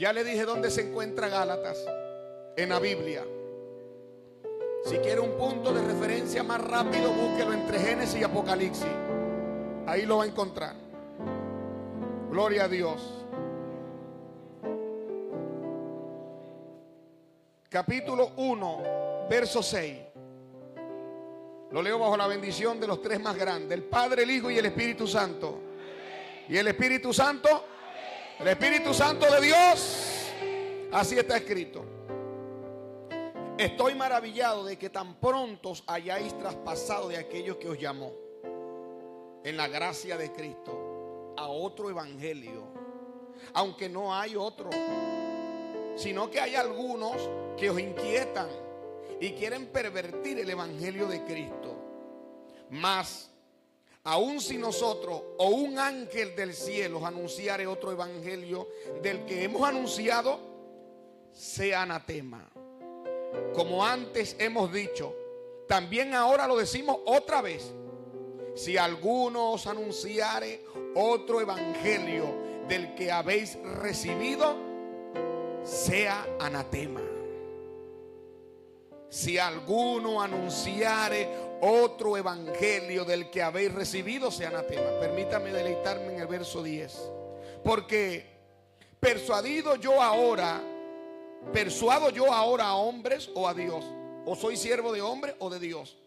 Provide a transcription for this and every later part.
Ya le dije dónde se encuentra Gálatas en la Biblia. Si quiere un punto de referencia más rápido, búsquelo entre Génesis y Apocalipsis. Ahí lo va a encontrar. Gloria a Dios. Capítulo 1, verso 6. Lo leo bajo la bendición de los tres más grandes: el Padre, el Hijo y el Espíritu Santo. Y el Espíritu Santo, el Espíritu Santo de Dios. Así está escrito. Estoy maravillado de que tan pronto os hayáis traspasado de aquellos que os llamó en la gracia de Cristo a otro evangelio, aunque no hay otro, sino que hay algunos que os inquietan y quieren pervertir el evangelio de Cristo. Mas aun si nosotros o un ángel del cielo os anunciare otro evangelio del que hemos anunciado, sea anatema. Como antes hemos dicho, también ahora lo decimos otra vez: si alguno os anunciare otro evangelio del que habéis recibido, sea anatema. Si alguno anunciare otro evangelio del que habéis recibido, sea anatema. Permítame deleitarme en el verso 10. Porque persuado yo ahora a hombres o a Dios? ¿O soy siervo de hombre o de Dios?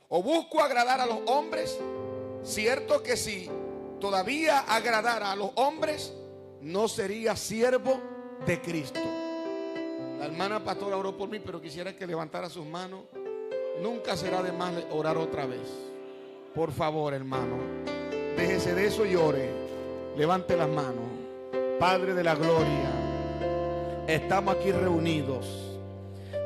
¿O busco agradar a los hombres? Cierto que si todavía agradara a los hombres, no sería siervo de Cristo. La hermana pastora oró por mí, pero quisiera que levantara sus manos. Nunca será de más orar otra vez. Por favor, hermano, déjese de eso y ore. Levante las manos. Padre de la gloria, estamos aquí reunidos.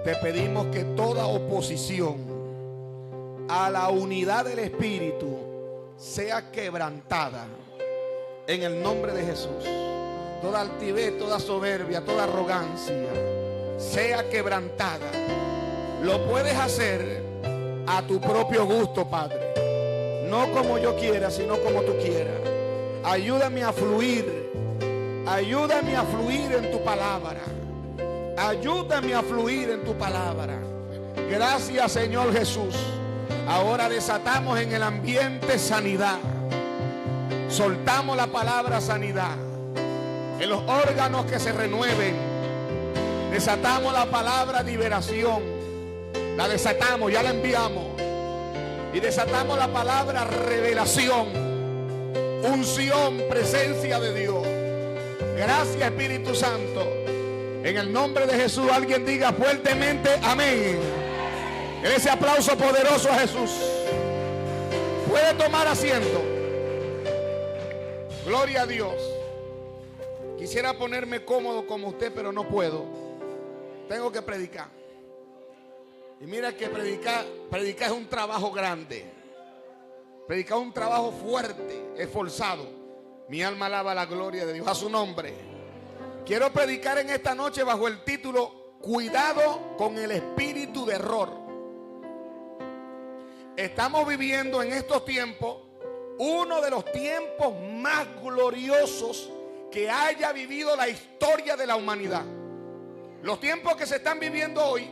Te pedimos que toda oposición a la unidad del Espíritu sea quebrantada en el nombre de Jesús. Toda altivez, toda soberbia, toda arrogancia sea quebrantada. Lo puedes hacer a tu propio gusto, Padre. No como yo quiera, sino como tú quieras. Ayúdame a fluir. Ayúdame a fluir en tu palabra. Ayúdame a fluir en tu palabra. Gracias, Señor Jesús. Ahora desatamos en el ambiente sanidad. Soltamos la palabra sanidad. En los órganos que se renueven. Desatamos la palabra liberación. La desatamos, ya la enviamos. Y desatamos la palabra revelación, unción, presencia de Dios. Gracias, Espíritu Santo. En el nombre de Jesús, alguien diga fuertemente amén. Ese aplauso poderoso a Jesús. Puede tomar asiento. Gloria a Dios. Quisiera ponerme cómodo como usted, pero no puedo. Tengo que predicar. Y mira que predicar es un trabajo grande. Predicar es un trabajo fuerte, esforzado. Mi alma alaba la gloria de Dios, a su nombre. Quiero predicar en esta noche bajo el título: cuidado con el espíritu de error. Estamos viviendo en estos tiempos uno de los tiempos más gloriosos que haya vivido la historia de la humanidad. Los tiempos que se están viviendo hoy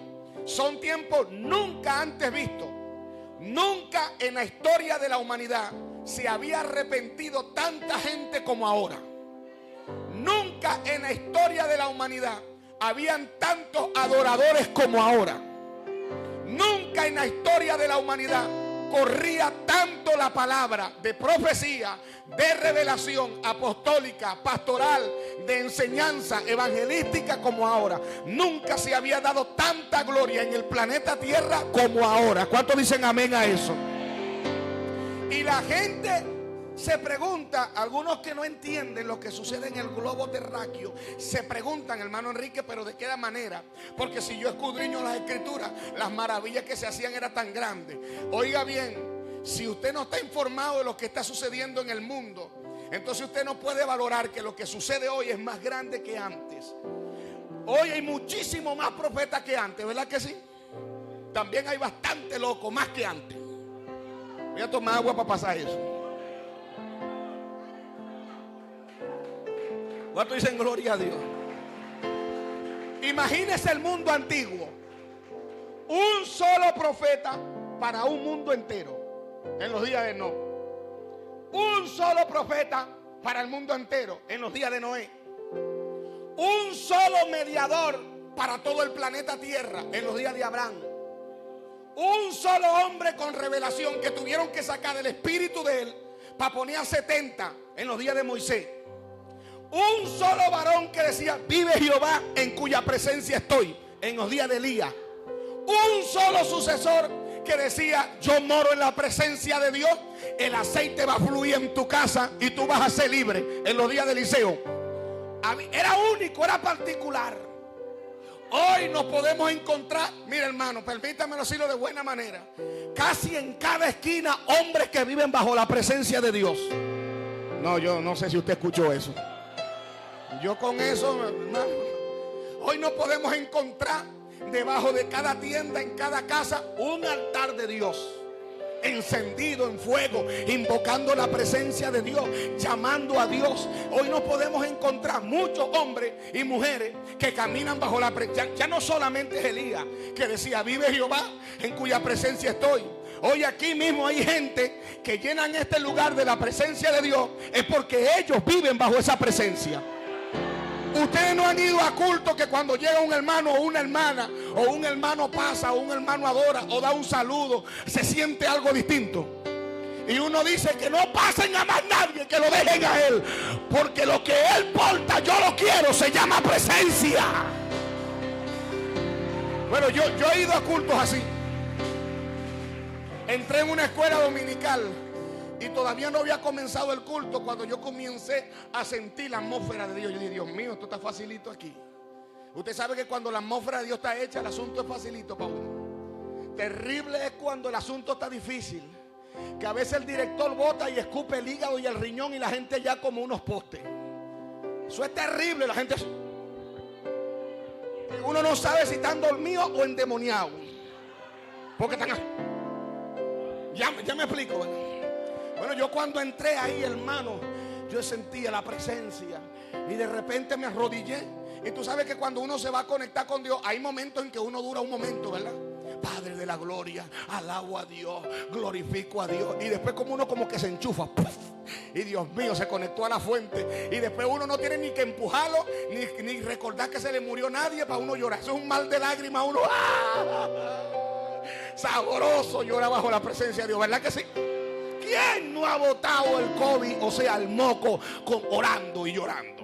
son tiempos nunca antes vistos. Nunca en la historia de la humanidad se había arrepentido tanta gente como ahora. Nunca en la historia de la humanidad habían tantos adoradores como ahora. Nunca en la historia de la humanidad corría tanto la palabra de profecía, de revelación apostólica, pastoral, de enseñanza evangelística como ahora. Nunca se había dado tanta gloria en el planeta Tierra como ahora. ¿Cuántos dicen amén a eso? Y la gente se pregunta, algunos que no entienden lo que sucede en el globo terráqueo, se preguntan, hermano Enrique, pero ¿de qué manera? Porque si yo escudriño las escrituras, las maravillas que se hacían eran tan grandes. Oiga bien, si usted no está informado de lo que está sucediendo en el mundo, entonces usted no puede valorar que lo que sucede hoy es más grande que antes. Hoy hay muchísimo más profetas que antes, ¿verdad que sí? También hay bastante loco, más que antes. Voy a tomar agua para pasar eso. ¿Cuánto dicen gloria a Dios? Imagínese el mundo antiguo. Un solo profeta para un mundo entero. En los días de Noé. Un solo profeta para el mundo entero. En los días de Noé. Un solo mediador para todo el planeta Tierra. En los días de Abraham. Un solo hombre con revelación que tuvieron que sacar el espíritu de él para poner a 70 en los días de Moisés. Un solo varón que decía: vive Jehová en cuya presencia estoy, en los días de Elías. Un solo sucesor que decía: yo moro en la presencia de Dios. El aceite va a fluir en tu casa y tú vas a ser libre, en los días de Eliseo. Era único, era particular. Hoy nos podemos encontrar, mira hermano, permítamelo decirlo de buena manera, casi en cada esquina hombres que viven bajo la presencia de Dios. No, yo no sé si usted escuchó eso. Yo con eso, hermano, hoy nos podemos encontrar debajo de cada tienda, en cada casa, un altar de Dios encendido en fuego, invocando la presencia de Dios, llamando a Dios. Hoy nos podemos encontrar muchos hombres y mujeres que caminan bajo la presencia. Ya no solamente es Elías que decía: vive Jehová en cuya presencia estoy. Hoy aquí mismo hay gente que llenan este lugar de la presencia de Dios. Es porque ellos viven bajo esa presencia. Ustedes no han ido a culto que cuando llega un hermano o una hermana, o un hermano pasa, o un hermano adora, o da un saludo, se siente algo distinto. Y uno dice que no pasen a más nadie, que lo dejen a él, porque lo que él porta, yo lo quiero, se llama presencia. Bueno, yo he ido a cultos así. Entré en una escuela dominical y todavía no había comenzado el culto cuando yo comencé a sentir la atmósfera de Dios. Yo dije: Dios mío, esto está facilito aquí. Usted sabe que cuando la atmósfera de Dios está hecha, el asunto es facilito para uno. Terrible es cuando el asunto está difícil, que a veces el director bota y escupe el hígado y el riñón y la gente ya como unos postes. Eso es terrible. La gente, uno no sabe si están dormidos o endemoniados, porque están así. Ya me explico, ¿verdad? Bueno, yo cuando entré ahí, hermano, yo sentía la presencia y de repente me arrodillé. Y tú sabes que cuando uno se va a conectar con Dios, hay momentos en que uno dura un momento, ¿verdad? Padre de la gloria, alabo a Dios, glorifico a Dios. Y después como uno como que se enchufa, ¡puff! Y Dios mío, se conectó a la fuente. Y después uno no tiene ni que empujarlo, ni recordar que se le murió nadie para uno llorar. Eso es un mal de lágrimas. Uno, ¡ah! Sabroso llora bajo la presencia de Dios, ¿verdad que sí? ¿Quién no ha botado el COVID, o sea, el moco, orando y llorando?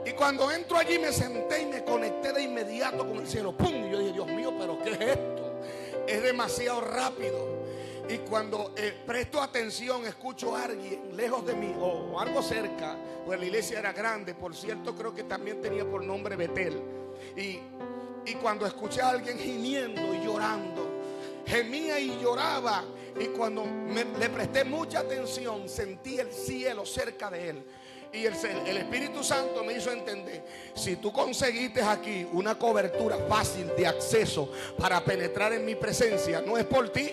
Y cuando entro allí me senté y me conecté de inmediato con el cielo. ¡Pum! Y yo dije: Dios mío, ¿pero qué es esto? Es demasiado rápido. Y cuando presto atención, escucho a alguien lejos de mí o algo cerca, pues la iglesia era grande. Por cierto, creo que también tenía por nombre Betel. Y cuando escuché a alguien gimiendo y llorando, gemía y lloraba. Y cuando le presté mucha atención, sentí el cielo cerca de él. Y el Espíritu Santo me hizo entender: si tú conseguiste aquí una cobertura fácil de acceso para penetrar en mi presencia, no es por ti,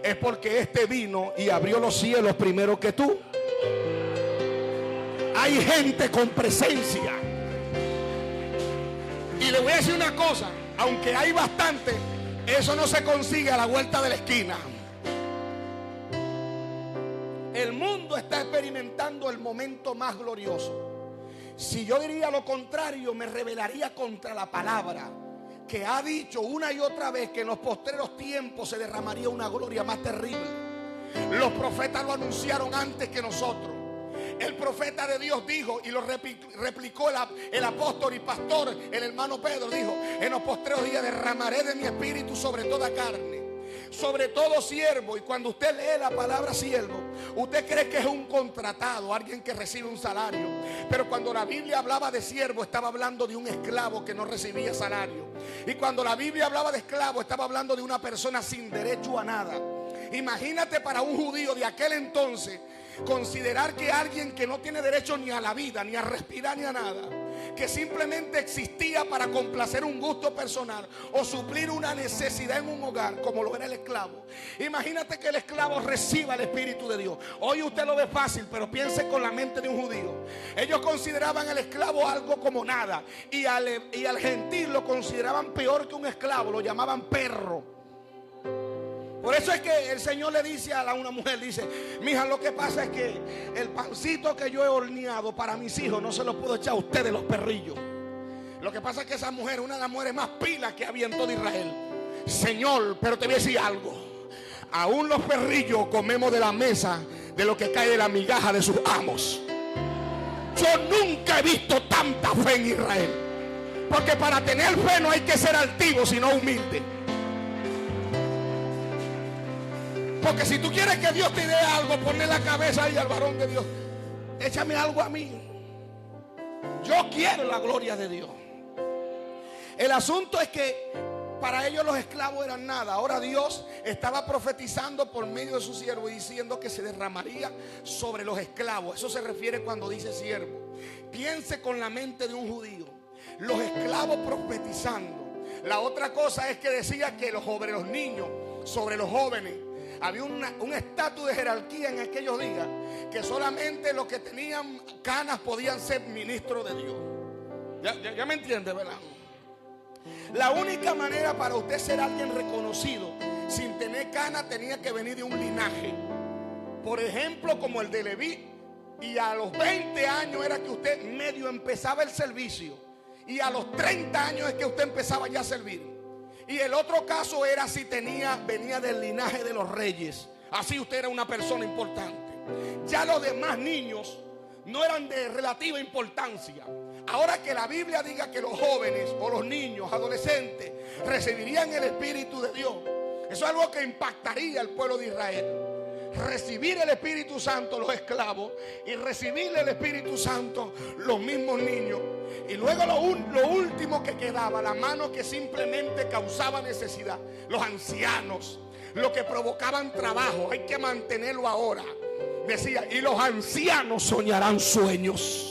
es porque este vino y abrió los cielos primero que tú. Hay gente con presencia. Y le voy a decir una cosa: aunque hay bastante, eso no se consigue a la vuelta de la esquina. El mundo está experimentando el momento más glorioso. Si yo diría lo contrario, me rebelaría contra la palabra que ha dicho una y otra vez que en los postreros tiempos se derramaría una gloria más terrible. Los profetas lo anunciaron antes que nosotros. El profeta de Dios dijo, y lo replicó el apóstol y pastor, el hermano Pedro, dijo: en los postreros días derramaré de mi espíritu sobre toda carne, sobre todo siervo. Y cuando usted lee la palabra siervo, usted cree que es un contratado, alguien que recibe un salario. Pero cuando la Biblia hablaba de siervo, estaba hablando de un esclavo que no recibía salario. Y cuando la Biblia hablaba de esclavo, estaba hablando de una persona sin derecho a nada. Imagínate para un judío de aquel entonces Considerar que alguien que no tiene derecho ni a la vida, ni a respirar, ni a nada, que simplemente existía para complacer un gusto personal o suplir una necesidad en un hogar, como lo era el esclavo. Imagínate que el esclavo reciba el Espíritu de Dios. Hoy usted lo ve fácil, pero piense con la mente de un judío. Ellos consideraban al esclavo algo como nada, y al gentil lo consideraban peor que un esclavo, lo llamaban perro. Por eso es que el Señor le dice a una mujer, dice: mija, lo que pasa es que el pancito que yo he horneado para mis hijos no se lo puedo echar a ustedes, los perrillos. Lo que pasa es que esa mujer, una de las mujeres más pilas que había en todo Israel. Señor, pero te voy a decir algo: aún los perrillos comemos de la mesa de lo que cae de la migaja de sus amos. Yo nunca he visto tanta fe en Israel, porque para tener fe no hay que ser altivo, sino humilde. Porque si tú quieres que Dios te dé algo, ponle la cabeza ahí al varón de Dios: échame algo a mí, yo quiero la gloria de Dios. El asunto es que para ellos los esclavos eran nada. Ahora Dios estaba profetizando por medio de su siervo y diciendo que se derramaría sobre los esclavos. Eso se refiere cuando dice siervo. Piense con la mente de un judío: los esclavos profetizando. La otra cosa es que decía que sobre los niños, sobre los jóvenes, había un estatus de jerarquía en aquellos días, que solamente los que tenían canas podían ser ministros de Dios. Ya me entiende, ¿verdad? La única manera para usted ser alguien reconocido sin tener canas tenía que venir de un linaje. Por ejemplo, como el de Leví. Y a los 20 años era que usted medio empezaba el servicio. Y a los 30 años es que usted empezaba ya a servir. Y el otro caso era si venía del linaje de los reyes. Así usted era una persona importante. Ya los demás niños no eran de relativa importancia. Ahora que la Biblia diga que los jóvenes o los niños, adolescentes, recibirían el Espíritu de Dios, eso es algo que impactaría al pueblo de Israel. Recibir el Espíritu Santo los esclavos y recibir el Espíritu Santo los mismos niños. Y luego lo último que quedaba, la mano que simplemente causaba necesidad, los ancianos, los que provocaban trabajo, hay que mantenerlo ahora. Decía: y los ancianos soñarán sueños.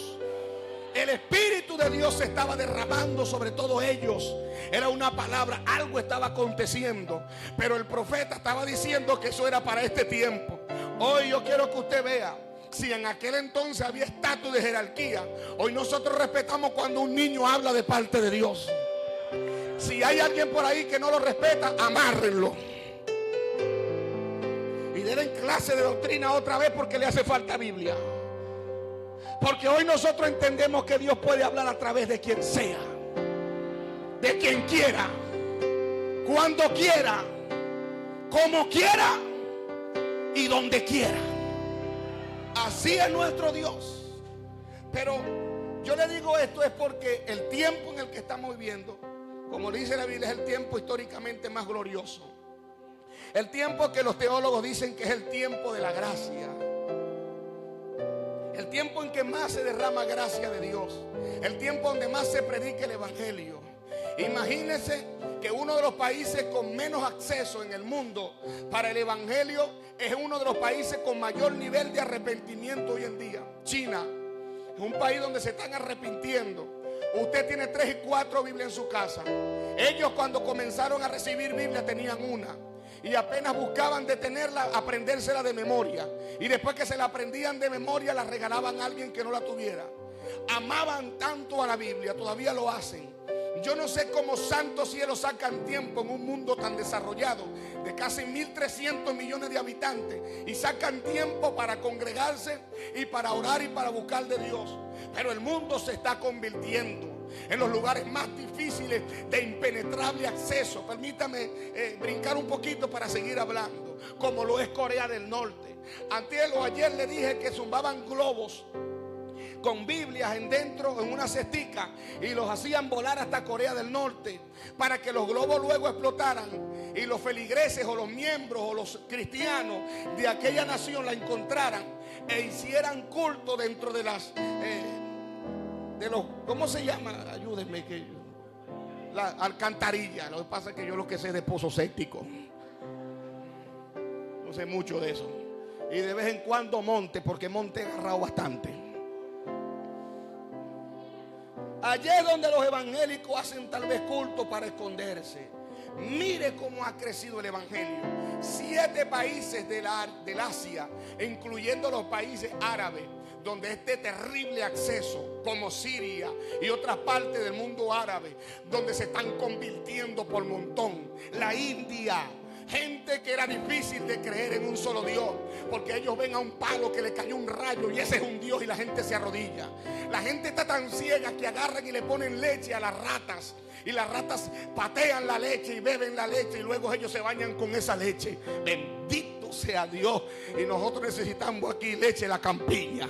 El Espíritu de Dios se estaba derramando sobre todos ellos. Era una palabra, algo estaba aconteciendo. Pero el profeta estaba diciendo que eso era para este tiempo. Hoy yo quiero que usted vea: si en aquel entonces había estatus de jerarquía, hoy nosotros respetamos cuando un niño habla de parte de Dios. Si hay alguien por ahí que no lo respeta, amárrenlo y denle clase de doctrina otra vez, porque le hace falta Biblia. Porque hoy nosotros entendemos que Dios puede hablar a través de quien sea, de quien quiera, cuando quiera, como quiera y donde quiera. Así es nuestro Dios. Pero yo le digo esto es porque el tiempo en el que estamos viviendo, como dice la Biblia, es el tiempo históricamente más glorioso. El tiempo que los teólogos dicen que es el tiempo de la gracia. El tiempo en que más se derrama gracia de Dios. El tiempo donde más se predica el evangelio. Imagínense que uno de los países con menos acceso en el mundo para el evangelio es uno de los países con mayor nivel de arrepentimiento hoy en día. China es un país donde se están arrepintiendo. Usted tiene 3 y 4 Biblias en su casa. Ellos, cuando comenzaron a recibir Biblia, tenían una. Y apenas buscaban detenerla, aprendérsela de memoria. Y después que se la aprendían de memoria, la regalaban a alguien que no la tuviera. Amaban tanto a la Biblia, todavía lo hacen. Yo no sé cómo santos cielos sacan tiempo en un mundo tan desarrollado, de casi 1.300 millones de habitantes, y sacan tiempo para congregarse y para orar y para buscar de Dios. Pero el mundo se está convirtiendo en los lugares más difíciles de impenetrable acceso. Permítame brincar un poquito para seguir hablando. Como lo es Corea del Norte. Antes o ayer le dije que zumbaban globos con Biblias en una cestica, y los hacían volar hasta Corea del Norte para que los globos luego explotaran y los feligreses o los miembros o los cristianos de aquella nación la encontraran e hicieran culto dentro de las ¿cómo se llama? Ayúdenme, que la alcantarilla. Lo que pasa es que yo lo que sé de pozo séptico, no sé mucho de eso. Y de vez en cuando monte, porque monte he agarrado bastante. Allí es donde los evangélicos hacen tal vez culto para esconderse. Mire cómo ha crecido el evangelio. 7 países del Asia, incluyendo los países árabes, donde este terrible acceso, como Siria y otras partes del mundo árabe, donde se están convirtiendo por montón. La India, gente que era difícil de creer en un solo Dios, porque ellos ven a un palo que le cayó un rayo y ese es un Dios y la gente se arrodilla. La gente está tan ciega que agarran y le ponen leche a las ratas, y las ratas patean la leche y beben la leche, y luego ellos se bañan con esa leche. Bendito sea Dios. Y nosotros necesitamos aquí leche de la campiña.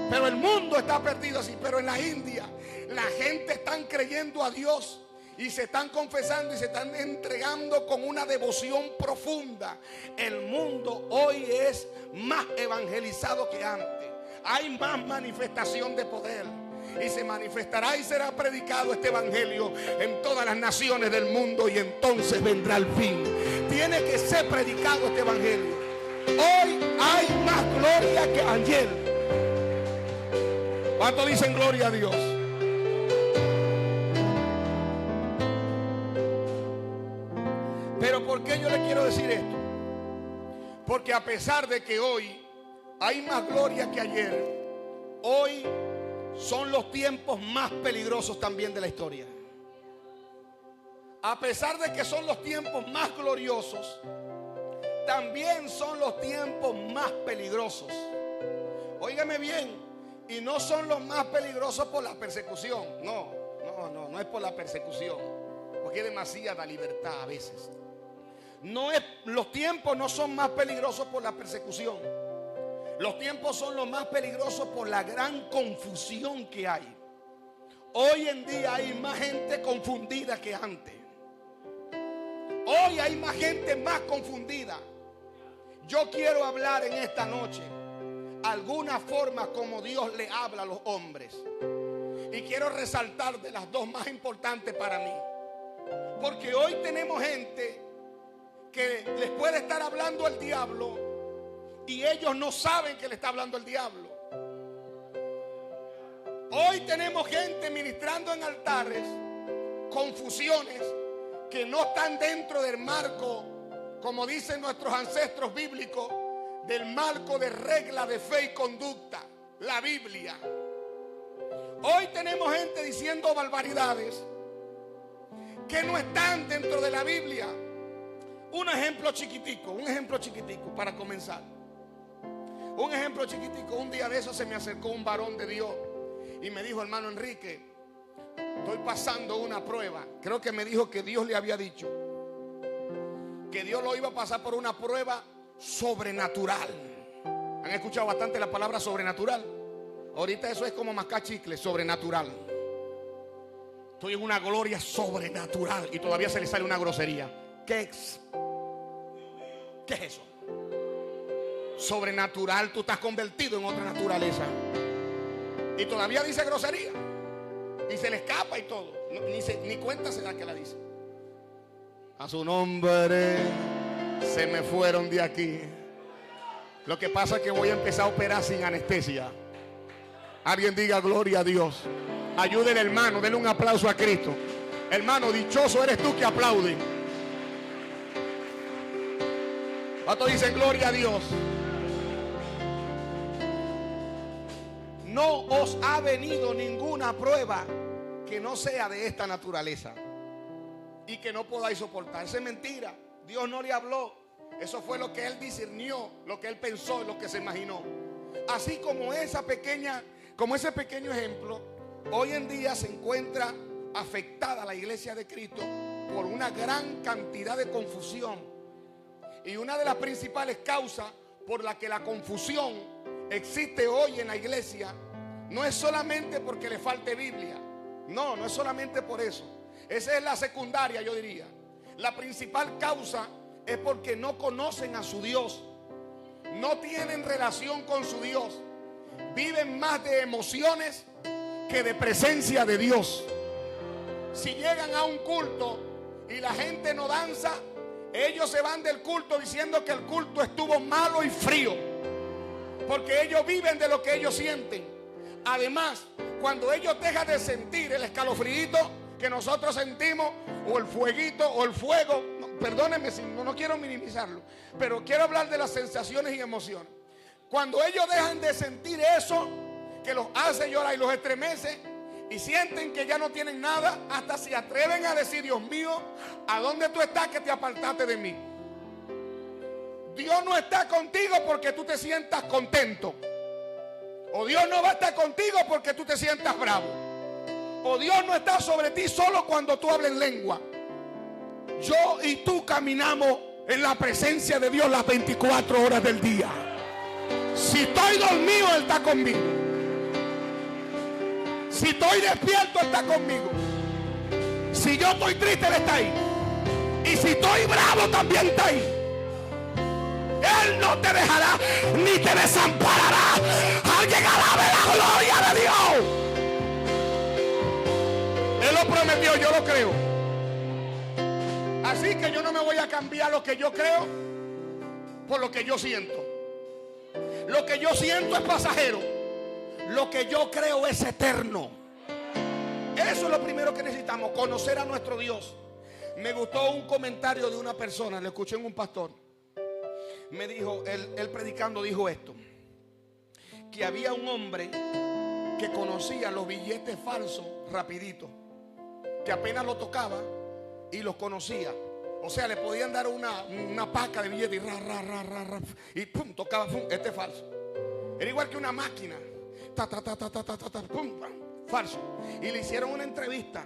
Pero el mundo está perdido así. Pero en la India la gente está creyendo a Dios y se están confesando y se están entregando con una devoción profunda. El mundo hoy es más evangelizado que antes. Hay más manifestación de poder. Y se manifestará y será predicado este evangelio en todas las naciones del mundo, y entonces vendrá el fin. Tiene que ser predicado este evangelio. Hoy hay más gloria que ayer. ¿Cuántos dicen gloria a Dios? Pero ¿por qué yo le quiero decir esto? Porque a pesar de que hoy hay más gloria que ayer, hoy son los tiempos más peligrosos también de la historia. A pesar de que son los tiempos más gloriosos, también son los tiempos más peligrosos. Óigame bien, y no son los más peligrosos por la persecución. No es por la persecución, porque hay demasiada libertad a veces. Los tiempos no son más peligrosos por la persecución. Los tiempos son los más peligrosos por la gran confusión que hay. Hoy en día hay más gente confundida que antes. Hoy hay más gente más confundida. Yo quiero hablar en esta noche alguna forma como Dios le habla a los hombres. Y quiero resaltar de las dos más importantes para mí. Porque hoy tenemos gente que les puede estar hablando el diablo y ellos no saben que le está hablando el diablo. Hoy tenemos gente ministrando en altares confusiones que no están dentro del marco, como dicen nuestros ancestros bíblicos, del marco de regla de fe y conducta, la Biblia. Hoy tenemos gente diciendo barbaridades que no están dentro de la Biblia. Un ejemplo chiquitico para comenzar. Un ejemplo chiquitico. Un día de eso se me acercó un varón de Dios y me dijo: hermano Enrique, estoy pasando una prueba. Creo que me dijo que Dios le había dicho que Dios lo iba a pasar por una prueba sobrenatural. ¿Han escuchado bastante la palabra sobrenatural? Ahorita eso es como mascar chicle, sobrenatural. Estoy en una gloria sobrenatural y todavía se le sale una grosería. ¿Qué es eso? Sobrenatural, tú estás convertido en otra naturaleza. Y todavía dice grosería. Y se le escapa y todo. Ni cuenta se da que la dice. A su nombre se me fueron de aquí. Lo que pasa es que voy a empezar a operar sin anestesia. Alguien diga gloria a Dios. Ayude al hermano, denle un aplauso a Cristo. Hermano, dichoso eres tú que aplaude. ¿Cuántos dicen gloria a Dios? No os ha venido ninguna prueba que no sea de esta naturaleza y que no podáis soportar. Esa es mentira. Dios no le habló. Eso fue lo que él discernió, lo que él pensó, lo que se imaginó. Así como ese pequeño ejemplo, hoy en día se encuentra afectada la iglesia de Cristo por una gran cantidad de confusión. Y una de las principales causas por la que la confusión existe hoy en la iglesia no es solamente porque le falte Biblia. No es solamente por eso. Esa es la secundaria, yo diría. La principal causa es porque no conocen a su Dios. No tienen relación con su Dios. Viven más de emociones que de presencia de Dios. Si llegan a un culto y la gente no danza Ellos se van del culto diciendo que el culto estuvo malo y frío, porque ellos viven de lo que ellos sienten. Además, cuando ellos dejan de sentir el escalofrío que nosotros sentimos, o el fueguito, o el fuego, perdónenme si no quiero minimizarlo, pero quiero hablar de las sensaciones y emociones. Cuando ellos dejan de sentir eso que los hace llorar y los estremece, y sienten que ya no tienen nada, hasta se atreven a decir: Dios mío, ¿a dónde tú estás que te apartaste de mí? Dios no está contigo porque tú te sientas contento, o Dios no va a estar contigo porque tú te sientas bravo, o Dios no está sobre ti solo cuando tú hables lengua. Yo y tú caminamos en la presencia de Dios las 24 horas del día. Si estoy dormido, Él está conmigo. Si estoy despierto, Él está conmigo. Si yo estoy triste, Él está ahí. Y si estoy bravo, también está ahí. Él no te dejará ni te desamparará al llegar a ver la gloria de Dios. Él lo prometió, yo lo creo. Así que yo no me voy a cambiar lo que yo creo por lo que yo siento. Lo que yo siento es pasajero. Lo que yo creo es eterno. Eso es lo primero que necesitamos, conocer a nuestro Dios. Me gustó un comentario de una persona, le escuché en un pastor. Me dijo, él predicando dijo esto: que había un hombre que conocía los billetes falsos rapidito, que apenas lo tocaba y los conocía. O sea, le podían dar una paca de billetes y pum, tocaba, pum, este es falso. Era igual que una máquina. Pum, falso. Y le hicieron una entrevista.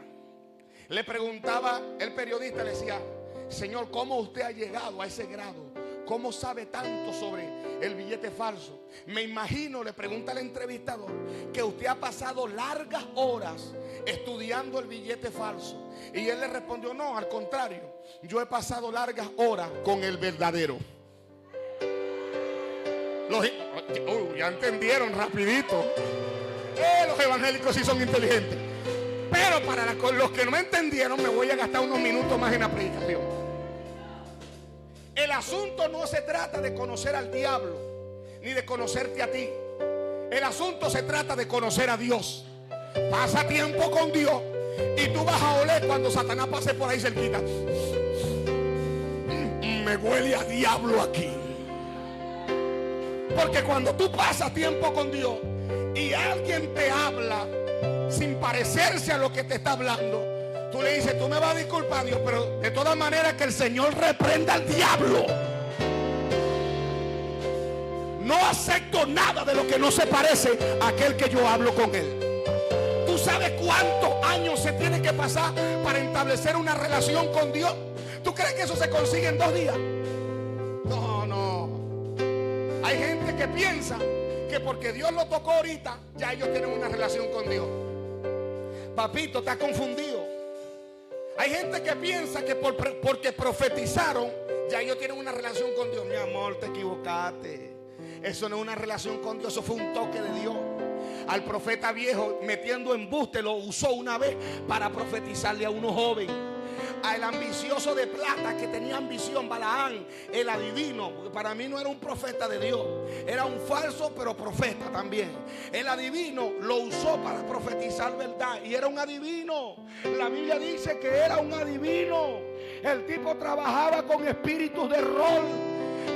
Le preguntaba el periodista, le decía: Señor, ¿cómo usted ha llegado a ese grado? ¿Cómo sabe tanto sobre el billete falso? Me imagino, le pregunta el entrevistador, que usted ha pasado largas horas estudiando el billete falso. Y él le respondió: no, al contrario, yo he pasado largas horas con el verdadero. Ya entendieron rapidito. Los evangélicos sí son inteligentes. Pero para los que no me entendieron, me voy a gastar unos minutos más en la predicación. El asunto no se trata de conocer al diablo, ni de conocerte a ti. El asunto se trata de conocer a Dios. Pasa tiempo con Dios y tú vas a oler cuando Satanás pase por ahí cerquita. Me huele a diablo aquí. Porque cuando tú pasas tiempo con Dios y alguien te habla sin parecerse a lo que te está hablando, tú le dices: tú me vas a disculpar, Dios, pero de todas maneras que el Señor reprenda al diablo. No acepto nada de lo que no se parece a aquel que yo hablo con él. ¿Tú sabes cuántos años se tiene que pasar para establecer una relación con Dios? ¿Tú crees que eso se consigue en 2 días? No. Hay gente que piensa que porque Dios lo tocó ahorita, ya ellos tienen una relación con Dios. Papito, estás confundido. Hay gente que piensa que porque profetizaron, ya ellos tienen una relación con Dios. Mi amor, te equivocaste. Eso no es una relación con Dios, eso fue un toque de Dios. Al profeta viejo, metiendo embuste, lo usó una vez para profetizarle a uno joven. Al ambicioso de plata que tenía ambición, Balaán, el adivino, porque para mí no era un profeta de Dios, era un falso pero profeta también. El adivino lo usó para profetizar verdad y era un adivino. La Biblia dice que era un adivino. El tipo trabajaba con espíritus de rol,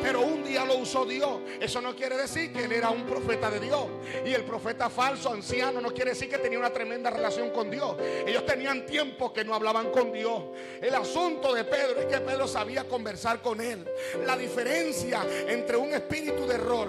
pero un día lo usó Dios. Eso no quiere decir que él era un profeta de Dios. Y el profeta falso, anciano, no quiere decir que tenía una tremenda relación con Dios. Ellos tenían tiempo que no hablaban con Dios. El asunto de Pedro es que Pedro sabía conversar con él. La diferencia entre un espíritu de error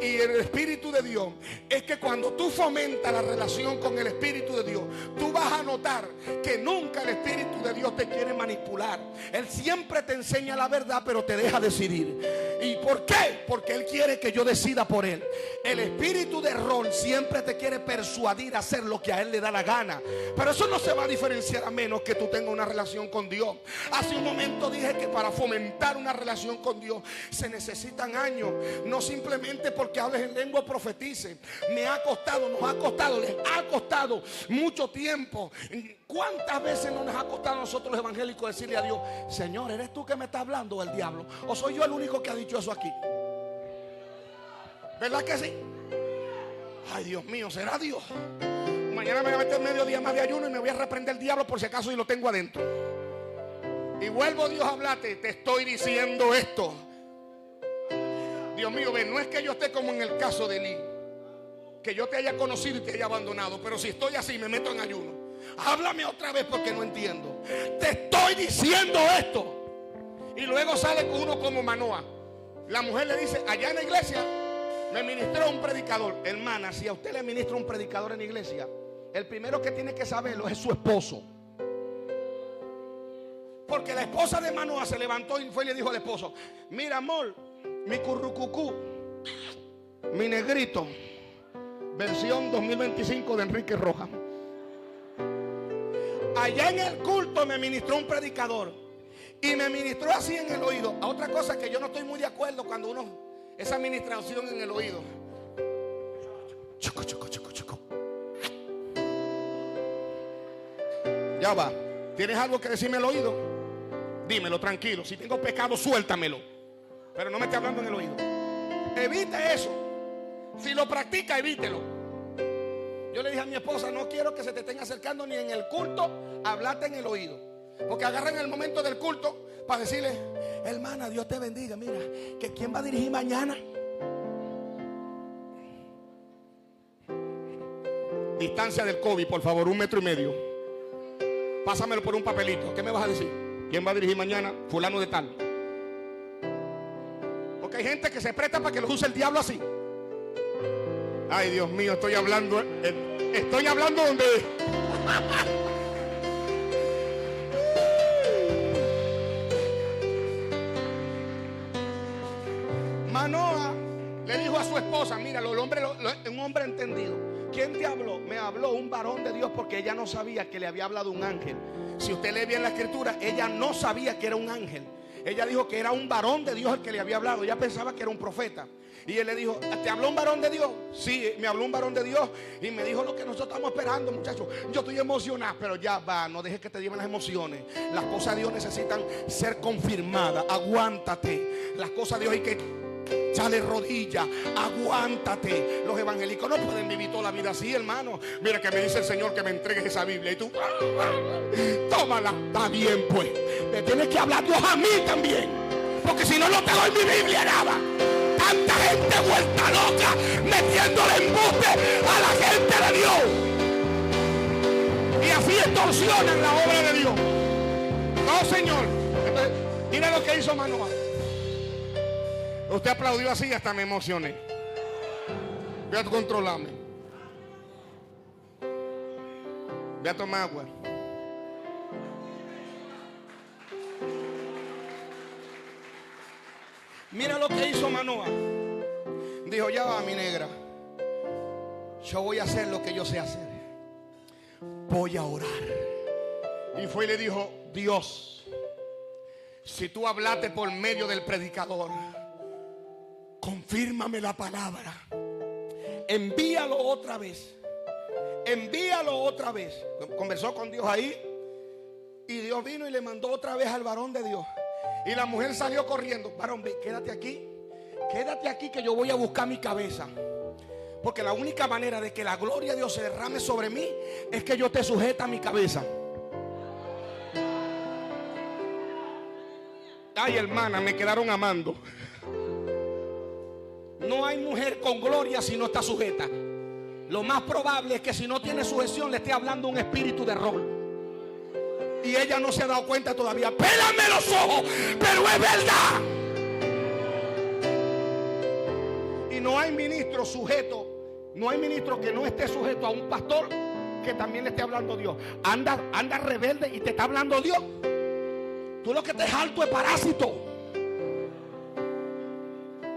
y el espíritu de Dios es que cuando tú fomentas la relación con el espíritu de Dios, tú vas a notar que nunca el espíritu de Dios te quiere manipular. Él siempre te enseña la verdad, pero te deja decidir. ¿Y por qué? Porque Él quiere que yo decida por Él. El espíritu de error siempre te quiere persuadir a hacer lo que a Él le da la gana. Pero eso no se va a diferenciar a menos que tú tengas una relación con Dios. Hace un momento dije que para fomentar una relación con Dios se necesitan años. No simplemente porque hables en lengua o profetice. Me ha costado, nos ha costado, les ha costado mucho tiempo ¿Cuántas veces no nos ha costado a nosotros los evangélicos decirle a Dios: Señor, ¿eres tú que me está hablando o el diablo? ¿O soy yo el único que ha dicho eso aquí? ¿Verdad que sí? Ay, Dios mío, ¿será Dios? Mañana me voy a meter medio día más de ayuno y me voy a reprender el diablo por si acaso y lo tengo adentro. Y vuelvo Dios a hablarte: te estoy diciendo esto. Dios mío, ven, no es que yo esté como en el caso de Elí, que yo te haya conocido y te haya abandonado, pero si estoy así me meto en ayuno. Háblame otra vez porque no entiendo. Te estoy diciendo esto. Y luego sale uno como Manoa. La mujer le dice: allá en la iglesia me ministró un predicador. Hermana, si a usted le ministra un predicador en la iglesia, el primero que tiene que saberlo es su esposo. Porque la esposa de Manoa se levantó y fue y le dijo al esposo: mira, amor, mi currucucú, mi negrito, versión 2025 de Enrique Rojas. Allá en el culto me ministró un predicador y me ministró así en el oído. A otra cosa que yo no estoy muy de acuerdo cuando uno, esa administración en el oído. Choco, choco, choco, choco. Ya va. ¿Tienes algo que decirme al oído? Dímelo tranquilo. Si tengo pecado, suéltamelo. Pero no me esté hablando en el oído. Evite eso. Si lo practica, evítelo. Yo le dije a mi esposa: no quiero que se te estén acercando ni en el culto a hablarte en el oído. Porque agarran el momento del culto para decirle: hermana, Dios te bendiga. Mira, que ¿quién va a dirigir mañana? Distancia del COVID, por favor, 1,5 metros. Pásamelo por un papelito. ¿Qué me vas a decir? ¿Quién va a dirigir mañana? Fulano de tal. Porque hay gente que se presta para que los use el diablo así. Ay, Dios mío, estoy hablando donde... Manoa le dijo a su esposa: mira, un hombre entendido. ¿Quién te habló? Me habló un varón de Dios, porque ella no sabía que le había hablado un ángel. Si usted lee bien la escritura, ella no sabía que era un ángel. Ella dijo que era un varón de Dios el que le había hablado. Ella pensaba que era un profeta. Y él le dijo: ¿te habló un varón de Dios? Sí, me habló un varón de Dios y me dijo lo que nosotros estamos esperando, muchachos. Yo estoy emocionado, pero ya va, no dejes que te lleven las emociones. Las cosas de Dios necesitan ser confirmadas. Aguántate. Las cosas de Dios hay que echarle rodilla, aguántate. Los evangélicos no pueden vivir toda la vida así, hermano. Mira que me dice el Señor que me entregues esa Biblia y tú, tómala, está bien pues. Me tienes que hablar Dios a mí también, porque si no, no te doy mi Biblia nada. Tanta gente vuelta loca metiéndole embuste a la gente de Dios, y así extorsionan la obra de Dios. No, Señor. Entonces, mira lo que hizo Manoa. Usted aplaudió así, hasta me emocioné. Voy a controlarme. Voy a tomar agua. Mira lo que hizo Manoa. Dijo: ya va, mi negra, yo voy a hacer lo que yo sé hacer. Voy a orar. Y fue y le dijo: Dios, si tú hablaste por medio del predicador, confírmame la palabra. Envíalo otra vez. Envíalo otra vez. Conversó con Dios ahí, y Dios vino y le mandó otra vez al varón de Dios. Y la mujer salió corriendo: varón, ve, quédate aquí que yo voy a buscar mi cabeza. Porque la única manera de que la gloria de Dios se derrame sobre mí es que yo te sujeta a mi cabeza. Ay, hermana, me quedaron amando. No hay mujer con gloria si no está sujeta. Lo más probable es que si no tiene sujeción le esté hablando un espíritu de rol. Y ella no se ha dado cuenta todavía. Pélame los ojos, pero es verdad. Y no hay ministro sujeto, no hay ministro que no esté sujeto a un pastor que también le esté hablando Dios. Anda rebelde y te está hablando Dios. Tú lo que te es alto es parásito.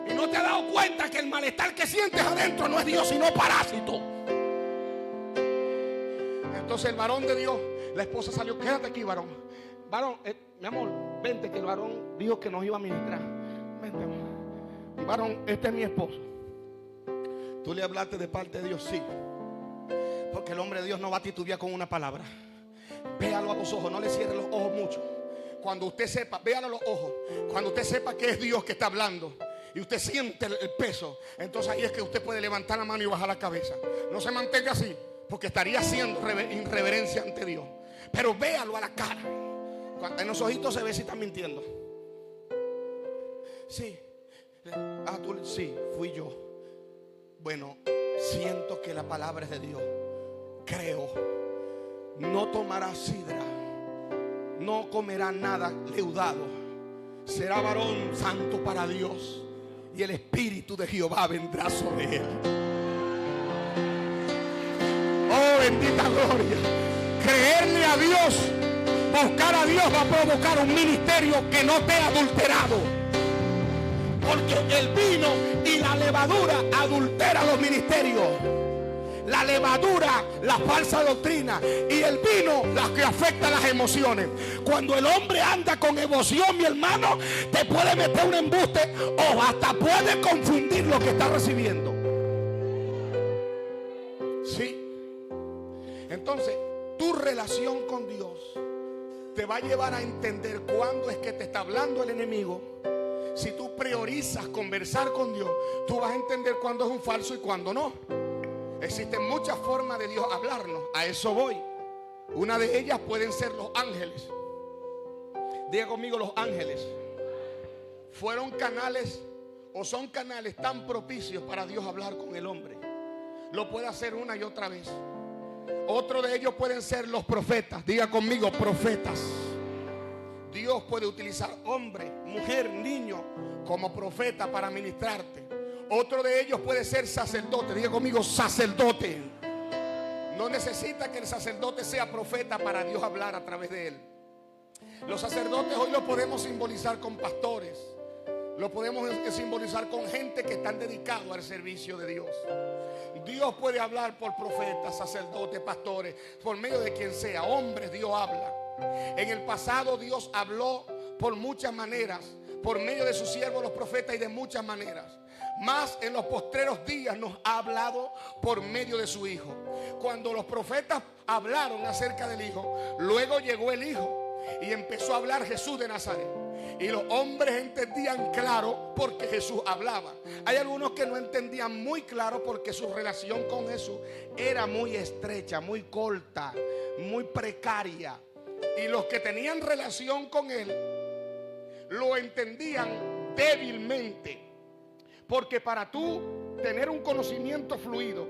Y no te has dado cuenta que el malestar que sientes adentro no es Dios, sino parásito. Entonces el varón de Dios, la esposa salió: quédate aquí, varón. Varón, mi amor, vente, que el varón dijo que nos iba a ministrar. Vente, amor. Varón, este es mi esposo. Tú le hablaste de parte de Dios, sí. Porque el hombre de Dios no va a titubear con una palabra. véalo a los ojos, no le cierre los ojos mucho. Cuando usted sepa, véalo a los ojos. Cuando usted sepa que es Dios que está hablando y usted siente el peso, entonces ahí es que usted puede levantar la mano y bajar la cabeza. No se mantenga así, porque estaría haciendo irreverencia ante Dios. Pero véalo a la cara. En los ojitos se ve si está mintiendo. Sí. Sí, fui yo. Bueno, siento que la palabra es de Dios. Creo. No tomará sidra, no comerá nada leudado. Será varón santo para Dios, y el Espíritu de Jehová vendrá sobre él. Oh, bendita gloria. Creerle a Dios, buscar a Dios va a provocar un ministerio que no esté adulterado. Porque el vino y la levadura adulteran los ministerios. La levadura, la falsa doctrina, y el vino, las que afectan las emociones. Cuando el hombre anda con emoción, mi hermano, te puede meter un embuste o hasta puede confundir lo que está recibiendo. Sí. Entonces, tu relación con Dios te va a llevar a entender cuándo es que te está hablando el enemigo. Si tú priorizas conversar con Dios, tú vas a entender cuándo es un falso y cuándo no. Existen muchas formas de Dios hablarnos. A eso voy. Una de ellas pueden ser los ángeles. Diga conmigo, los ángeles fueron canales o son canales tan propicios para Dios hablar con el hombre. Lo puede hacer una y otra vez. Otro de ellos pueden ser los profetas. Diga conmigo, profetas. Dios puede utilizar hombre, mujer, niño como profeta para ministrarte. Otro de ellos puede ser sacerdote. Diga conmigo, sacerdote. No necesita que el sacerdote sea profeta para Dios hablar a través de él. Los sacerdotes hoy lo podemos simbolizar con pastores. Lo podemos simbolizar con gente que están dedicados al servicio de Dios. Dios puede hablar por profetas, sacerdotes, pastores, por medio de quien sea. Hombres, Dios habla. En el pasado Dios habló por muchas maneras, por medio de sus siervos los profetas, y de muchas maneras. Más en los postreros días nos ha hablado por medio de su Hijo. Cuando los profetas hablaron acerca del Hijo, luego llegó el Hijo y empezó a hablar Jesús de Nazaret. Y los hombres entendían claro porque Jesús hablaba. Hay algunos que no entendían muy claro porque su relación con Jesús era muy estrecha, muy corta, muy precaria. Y los que tenían relación con Él lo entendían débilmente. Porque para tú tener un conocimiento fluido,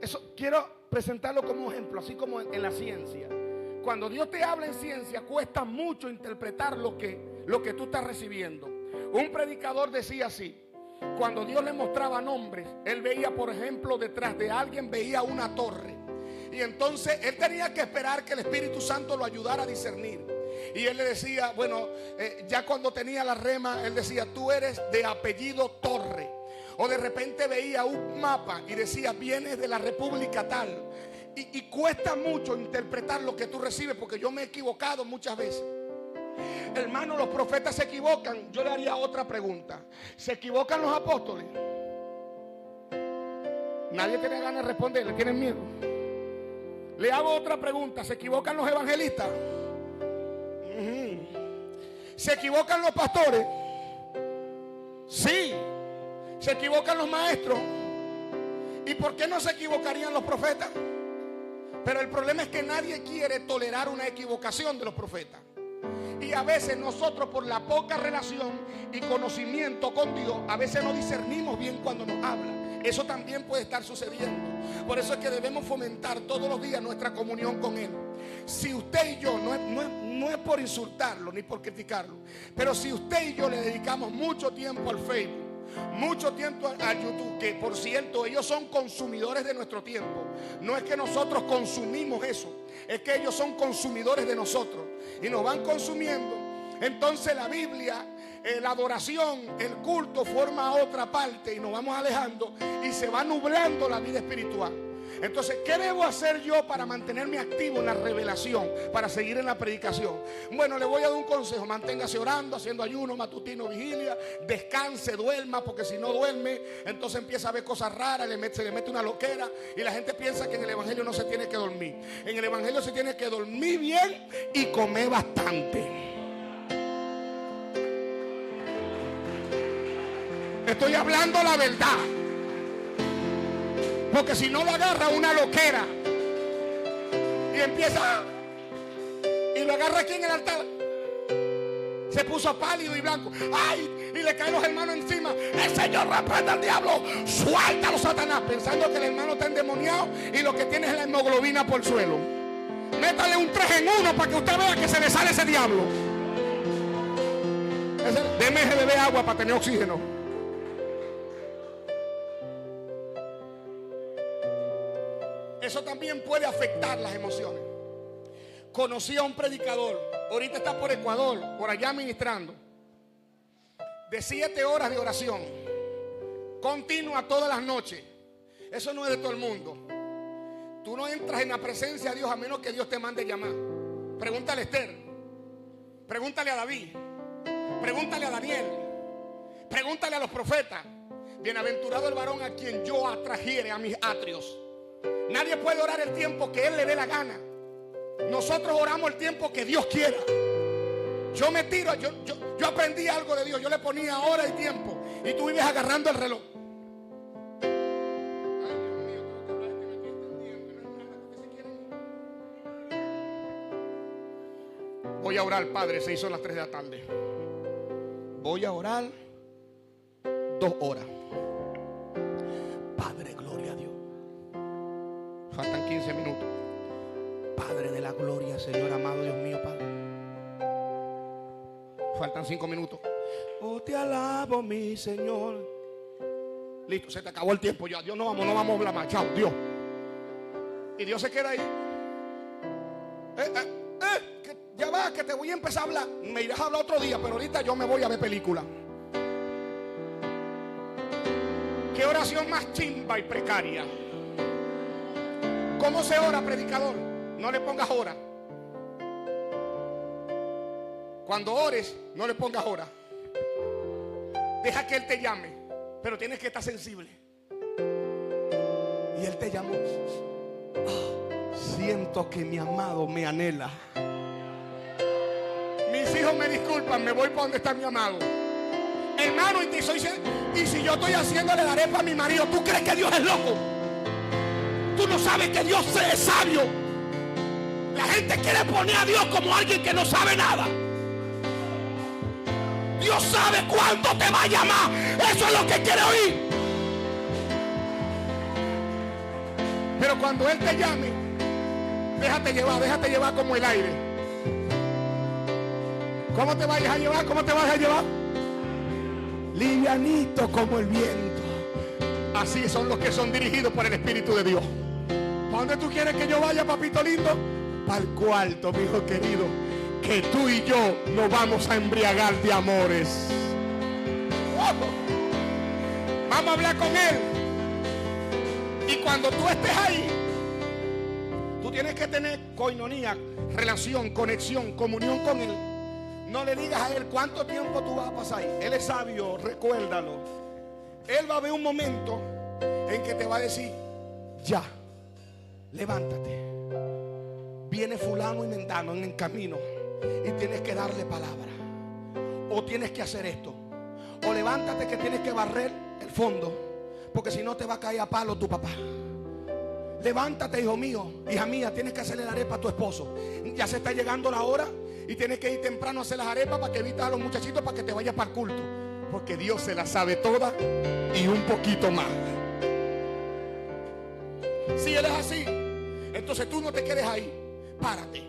eso quiero presentarlo como ejemplo, así como en la ciencia. Cuando Dios te habla en ciencia, cuesta mucho interpretar lo que tú estás recibiendo. Un predicador decía así: cuando Dios le mostraba nombres, él veía, por ejemplo, detrás de alguien veía una torre. Y entonces él tenía que esperar que el Espíritu Santo lo ayudara a discernir. Y él le decía, bueno, ya cuando tenía la rema, él decía, tú eres de apellido Torre. O de repente veía un mapa y decía, vienes de la república tal. Y cuesta mucho interpretar lo que tú recibes, porque yo me he equivocado muchas veces. Hermano, los profetas se equivocan. Yo le haría otra pregunta: ¿se equivocan los apóstoles? Nadie tiene ganas de responder, le tienen miedo. Le hago otra pregunta: ¿se equivocan los evangelistas? ¿Se equivocan los pastores? Sí. ¿Se equivocan los maestros? ¿Y por qué no se equivocarían los profetas? Pero el problema es que nadie quiere tolerar una equivocación de los profetas. Y a veces nosotros, por la poca relación y conocimiento con Dios, a veces no discernimos bien cuando nos habla. Eso también puede estar sucediendo. Por eso es que debemos fomentar todos los días nuestra comunión con Él. Si usted y yo, no es por insultarlo ni por criticarlo, pero si usted y yo le dedicamos mucho tiempo al Facebook, mucho tiempo a YouTube, que por cierto ellos son consumidores de nuestro tiempo. No es que nosotros consumimos eso, es que ellos son consumidores de nosotros y nos van consumiendo. Entonces la Biblia, la adoración, el culto forma otra parte y nos vamos alejando y se va nublando la vida espiritual. Entonces, ¿qué debo hacer yo para mantenerme activo en la revelación, para seguir en la predicación? Bueno, le voy a dar un consejo: manténgase orando, haciendo ayuno matutino, vigilia, descanse, duerma, porque si no duerme, entonces empieza a ver cosas raras, se le mete una loquera, y la gente piensa que en el evangelio no se tiene que dormir. En el evangelio se tiene que dormir bien y comer bastante. Estoy hablando la verdad. Porque si no lo agarra una loquera y empieza, y lo agarra aquí en el altar, se puso pálido y blanco, ¡ay! Y le caen los hermanos encima. El Señor reprenda al diablo, suéltalo, Satanás, pensando que el hermano está endemoniado y lo que tiene es la hemoglobina por el suelo. Métale un 3 en 1 para que usted vea que se le sale ese diablo. Deme ese bebé agua para tener oxígeno. Eso también puede afectar las emociones. Conocí a un predicador, ahorita está por Ecuador, por allá ministrando, de 7 horas de oración continua todas las noches. Eso no es de todo el mundo. Tú no entras en la presencia de Dios a menos que Dios te mande llamar. Pregúntale a Esther, pregúntale a David, pregúntale a Daniel, pregúntale a los profetas. Bienaventurado el varón a quien yo atrajere a mis atrios. Nadie puede orar el tiempo que Él le dé la gana. Nosotros oramos el tiempo que Dios quiera. Yo me tiro, yo aprendí algo de Dios. Yo le ponía hora y tiempo, y tú vives agarrando el reloj. Voy a orar, Padre. Se hizo las 3 de la tarde. Voy a orar 2 horas. Padre, gloria a Dios. Faltan 15 minutos. Padre de la gloria, Señor amado, Dios mío, Padre. Faltan 5 minutos. Oh, te alabo, mi Señor. Listo, se te acabó el tiempo ya. Dios, no vamos a hablar más. Chao, Dios. Y Dios se queda ahí. Que ya va, que te voy a empezar a hablar. Me irás a hablar otro día, pero ahorita yo me voy a ver película. ¿Qué oración más chimba y precaria? ¿Cómo se ora, predicador? No le pongas hora. Cuando ores, no le pongas hora. Deja que Él te llame, pero tienes que estar sensible. Y Él te llamó. Siento que mi amado me anhela. Mis hijos me disculpan, me voy para donde está mi amado. Hermano, y si yo estoy haciéndole la arepa a mi marido, ¿tú crees que Dios es loco? Tú no sabes que Dios es sabio. La gente quiere poner a Dios como alguien que no sabe nada. Dios sabe cuándo te va a llamar. Eso es lo que quiere oír. Pero cuando Él te llame, déjate llevar como el aire. ¿Cómo te vayas a llevar? ¿Cómo te vas a llevar? Livianito como el viento. Así son los que son dirigidos por el Espíritu de Dios. ¿Para dónde tú quieres que yo vaya, papito lindo? Para el cuarto, mi hijo querido, que tú y yo nos vamos a embriagar de amores. Vamos a hablar con Él. Y cuando tú estés ahí, tú tienes que tener coinonía, relación, conexión, comunión con Él. No le digas a Él cuánto tiempo tú vas a pasar ahí. Él es sabio, recuérdalo. Él va a haber un momento en que te va a decir: ya, levántate. Viene fulano y mendano en el camino y tienes que darle palabra. O tienes que hacer esto. O levántate que tienes que barrer el fondo, porque si no te va a caer a palo tu papá. Levántate, hijo mío, hija mía, tienes que hacerle la arepa a tu esposo. Ya se está llegando la hora y tienes que ir temprano a hacer las arepas para que evites a los muchachitos para que te vayas para el culto. Porque Dios se la sabe toda y un poquito más. Si Él es así, entonces tú no te quedes ahí. Párate,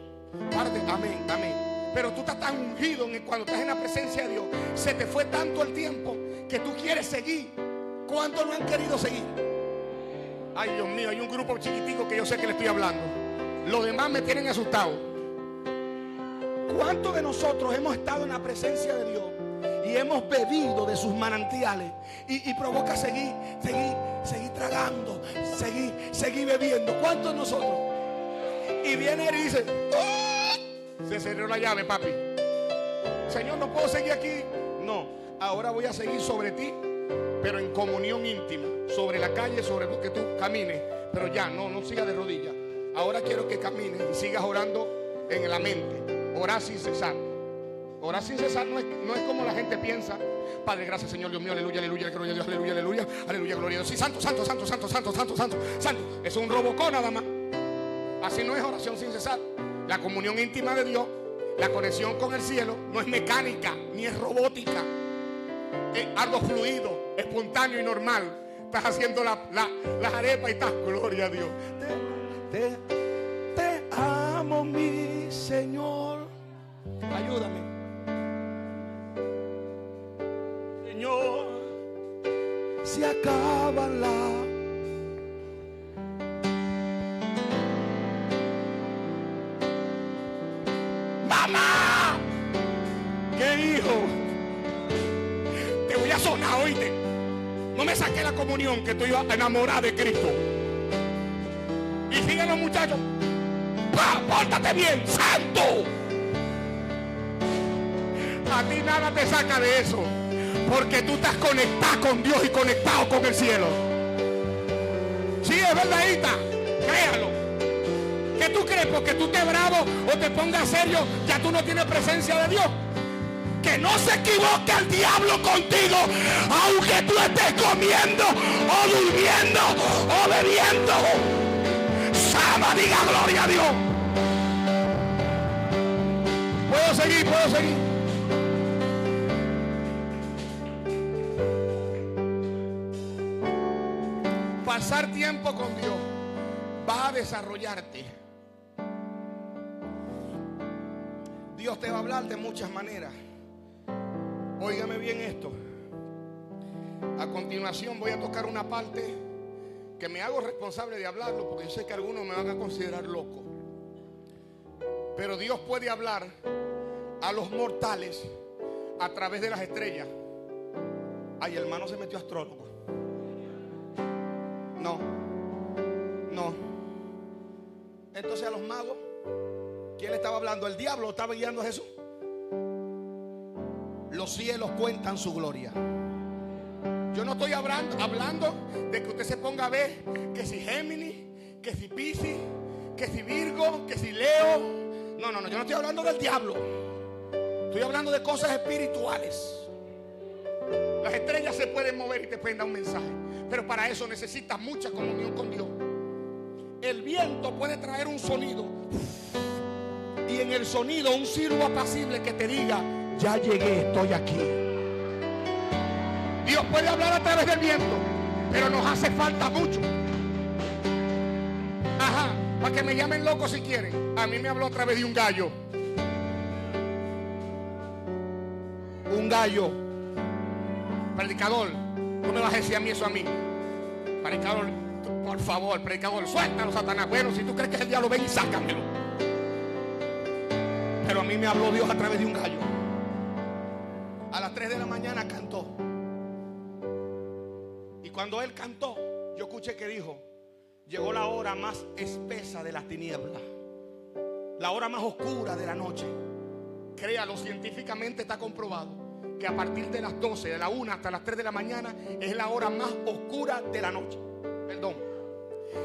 amén, amén. Pero tú estás tan ungido cuando estás en la presencia de Dios. Se te fue tanto el tiempo que tú quieres seguir. ¿Cuántos no han querido seguir? Ay, Dios mío, hay un grupo chiquitico que yo sé que le estoy hablando. Los demás me tienen asustado. ¿Cuántos de nosotros hemos estado en la presencia de Dios y y hemos bebido de sus manantiales. Y provoca seguir tragando, seguir bebiendo. ¿Cuántos de nosotros? Y viene él y dice: ¡oh! Se cerró la llave, papi. Señor, no puedo seguir aquí. No, ahora voy a seguir sobre ti, pero en comunión íntima. Sobre la calle, sobre lo que tú camines. Pero ya, no sigas de rodillas. Ahora quiero que camines y sigas orando en la mente. Orar sin cesar. Orar sin cesar no es como la gente piensa. Padre, gracias, Señor, Dios mío, aleluya, aleluya, gloria a Dios, aleluya, aleluya, aleluya, gloria a Dios. Sí, santo, santo, santo, santo, santo, santo, santo, santo. Eso es un robocó nada más. Así no es oración sin cesar. La comunión íntima de Dios, la conexión con el cielo, no es mecánica ni es robótica. Es algo fluido, espontáneo y normal. Estás haciendo las arepas y estás, gloria a Dios. Te amo, mi Señor. Ayúdame. Señor, se acaban mamá, ¿qué hijo? Te voy a sonar, oíste. No me saqué la comunión, que estoy enamorada de Cristo. Y siguen los muchachos: pórtate bien, santo. A ti nada te saca de eso, porque tú estás conectado con Dios y conectado con el cielo. Sí, es verdadita, créalo. ¿Qué tú crees? Porque tú estés bravo o te pongas serio, ya tú no tienes presencia de Dios. Que no se equivoque el diablo contigo, aunque tú estés comiendo o durmiendo o bebiendo. Sama, diga gloria a Dios. Puedo seguir. Pasar tiempo con Dios va a desarrollarte. Dios te va a hablar de muchas maneras. Óigame bien esto. A continuación voy a tocar una parte que me hago responsable de hablarlo, porque yo sé que algunos me van a considerar loco. Pero Dios puede hablar a los mortales a través de las estrellas. Ay, el hermano se metió astrólogo. No. Entonces a los magos, ¿quién le estaba hablando? ¿El diablo estaba guiando a Jesús? Los cielos cuentan su gloria. Yo no estoy hablando de que usted se ponga a ver que si Géminis, que si Piscis, que si Virgo, que si Leo. No, yo no estoy hablando del diablo. Estoy hablando de cosas espirituales. Las estrellas se pueden mover y te pueden dar un mensaje, pero para eso necesitas mucha comunión con Dios. El viento puede traer un sonido, y en el sonido un silbo apacible que te diga: ya llegué, estoy aquí. Dios puede hablar a través del viento, pero nos hace falta mucho. Ajá, para que me llamen loco si quieren. A mí me habló a través de un gallo. Un gallo. Predicador, no me vas a decir a mí eso a mí. Predicador, por favor, predicador, suéltalo, Satanás. Bueno, si tú crees que es el diablo, ven y sácamelo. Pero a mí me habló Dios a través de un gallo. A las 3 de la mañana cantó. Y cuando él cantó, yo escuché que dijo: llegó la hora más espesa de las tinieblas, la hora más oscura de la noche. Créalo, científicamente está comprobado que a partir de las 12, de la 1 hasta las 3 de la mañana es la hora más oscura de la noche. Perdón.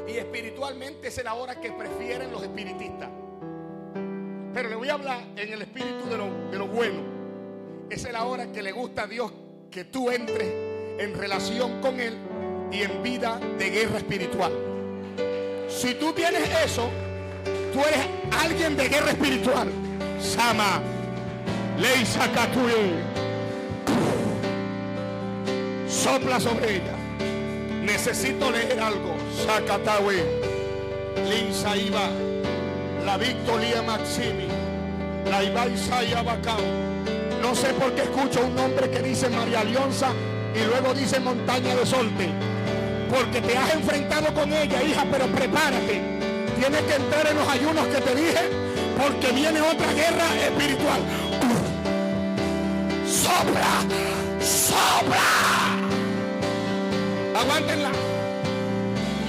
Y espiritualmente es la hora que prefieren los espiritistas. Pero le voy a hablar en el espíritu de lo bueno. Esa es la hora que le gusta a Dios que tú entres en relación con Él y en vida de guerra espiritual. Si tú tienes eso, tú eres alguien de guerra espiritual. Sama, Leisa Katuye. Sopla sobre ella. Necesito leer algo. Sakatawe, Linsa Iba, la Victoria Maximi, la Iba Isaya Bacao. No sé por qué escucho un nombre que dice María Leonza y luego dice Montaña de Solte. Porque te has enfrentado con ella, hija, pero prepárate. Tienes que entrar en los ayunos que te dije, porque viene otra guerra espiritual. sopla, sopla. Aguántenla.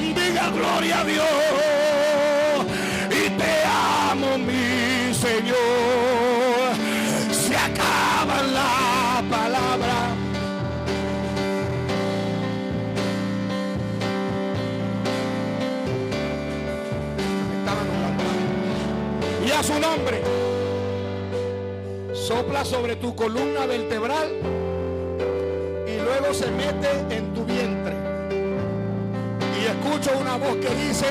Diga gloria a Dios. Y te amo, mi Señor. Se acaban las palabras. Y a su nombre sopla sobre tu columna vertebral y luego se mete en tu vientre. Y escucho una voz que dice: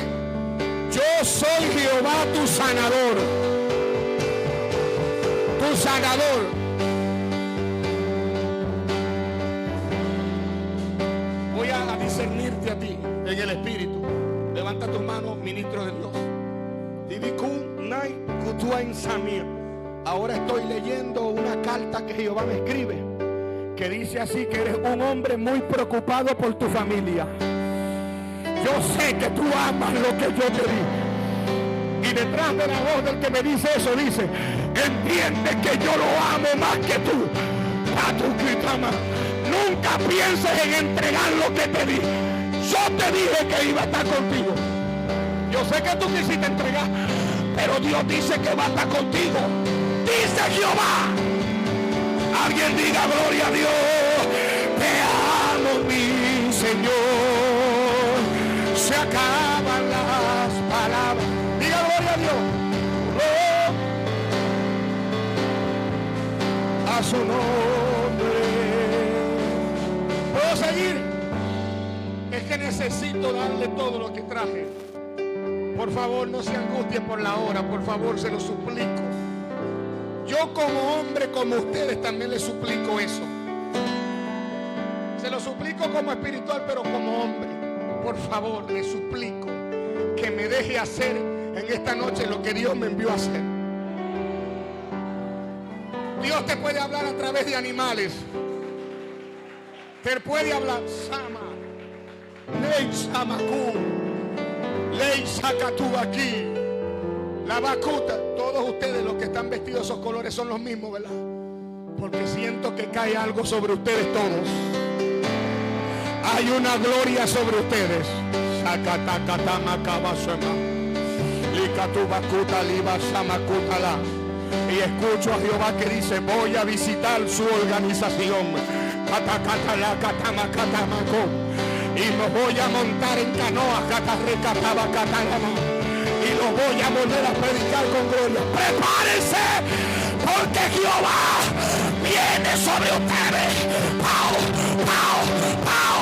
yo soy Jehová tu sanador. Tu sanador. Voy a discernirte a ti en el espíritu. Levanta tus manos, ministro de Dios. Ahora estoy leyendo una carta que Jehová me escribe, que dice así: que eres un hombre muy preocupado por tu familia. Yo sé que tú amas lo que yo te di. Y detrás de la voz del que me dice eso dice: entiende que yo lo amo más que tú. Nunca pienses en entregar lo que te di. Yo te dije que iba a estar contigo. Yo sé que tú quisiste entregar, pero Dios dice que va a estar contigo. Dice Jehová. Alguien diga gloria a Dios. Te amo, mi Señor. Se acaban las palabras. Diga gloria a Dios. Oh, a su nombre. ¿Puedo seguir? Es que necesito darle todo lo que traje. Por favor, no se angustien por la hora. Por favor, se lo suplico. Yo como hombre, como ustedes, también les suplico eso. Se lo suplico como espiritual, pero como hombre. Por favor, les suplico que me deje hacer en esta noche lo que Dios me envió a hacer. Dios te puede hablar a través de animales. Te puede hablar. Sama. Ley Samaku. Ley Sakatu aquí. La vacuta. Todos ustedes los que están vestidos esos colores son los mismos, ¿verdad? Porque siento que cae algo sobre ustedes todos. Hay una gloria sobre ustedes. Y escucho a Jehová que dice: voy a visitar su organización. Y me voy a montar en canoas. Y los voy a volver a predicar con gloria. Prepárense, porque Jehová viene sobre ustedes. ¡Pau, pau, pau,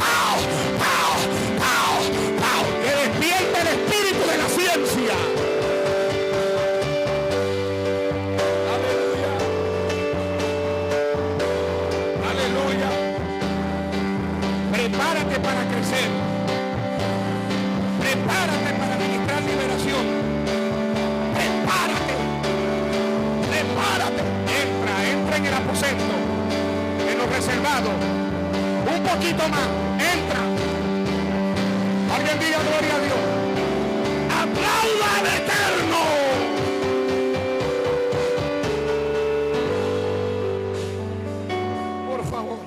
pau, pau, pau, pau! Que despierte el espíritu de la ciencia. Aleluya. Aleluya. Prepárate para crecer. Prepárate para ministrar liberación. Prepárate. Prepárate. Entra en el aposento, en lo reservado. Un poquito más. Entra. Alguien diga gloria a Dios. Aplauda al Eterno. Por favor.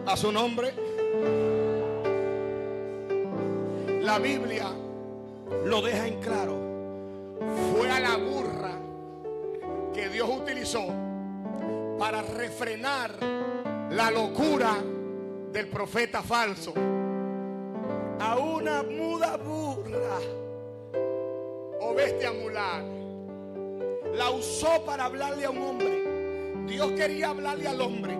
A su nombre. La Biblia lo deja en claro. Fue a la burra que Dios utilizó para refrenar la locura del profeta falso. A una muda burra o bestia mular la usó para hablarle a un hombre. Dios quería hablarle al hombre,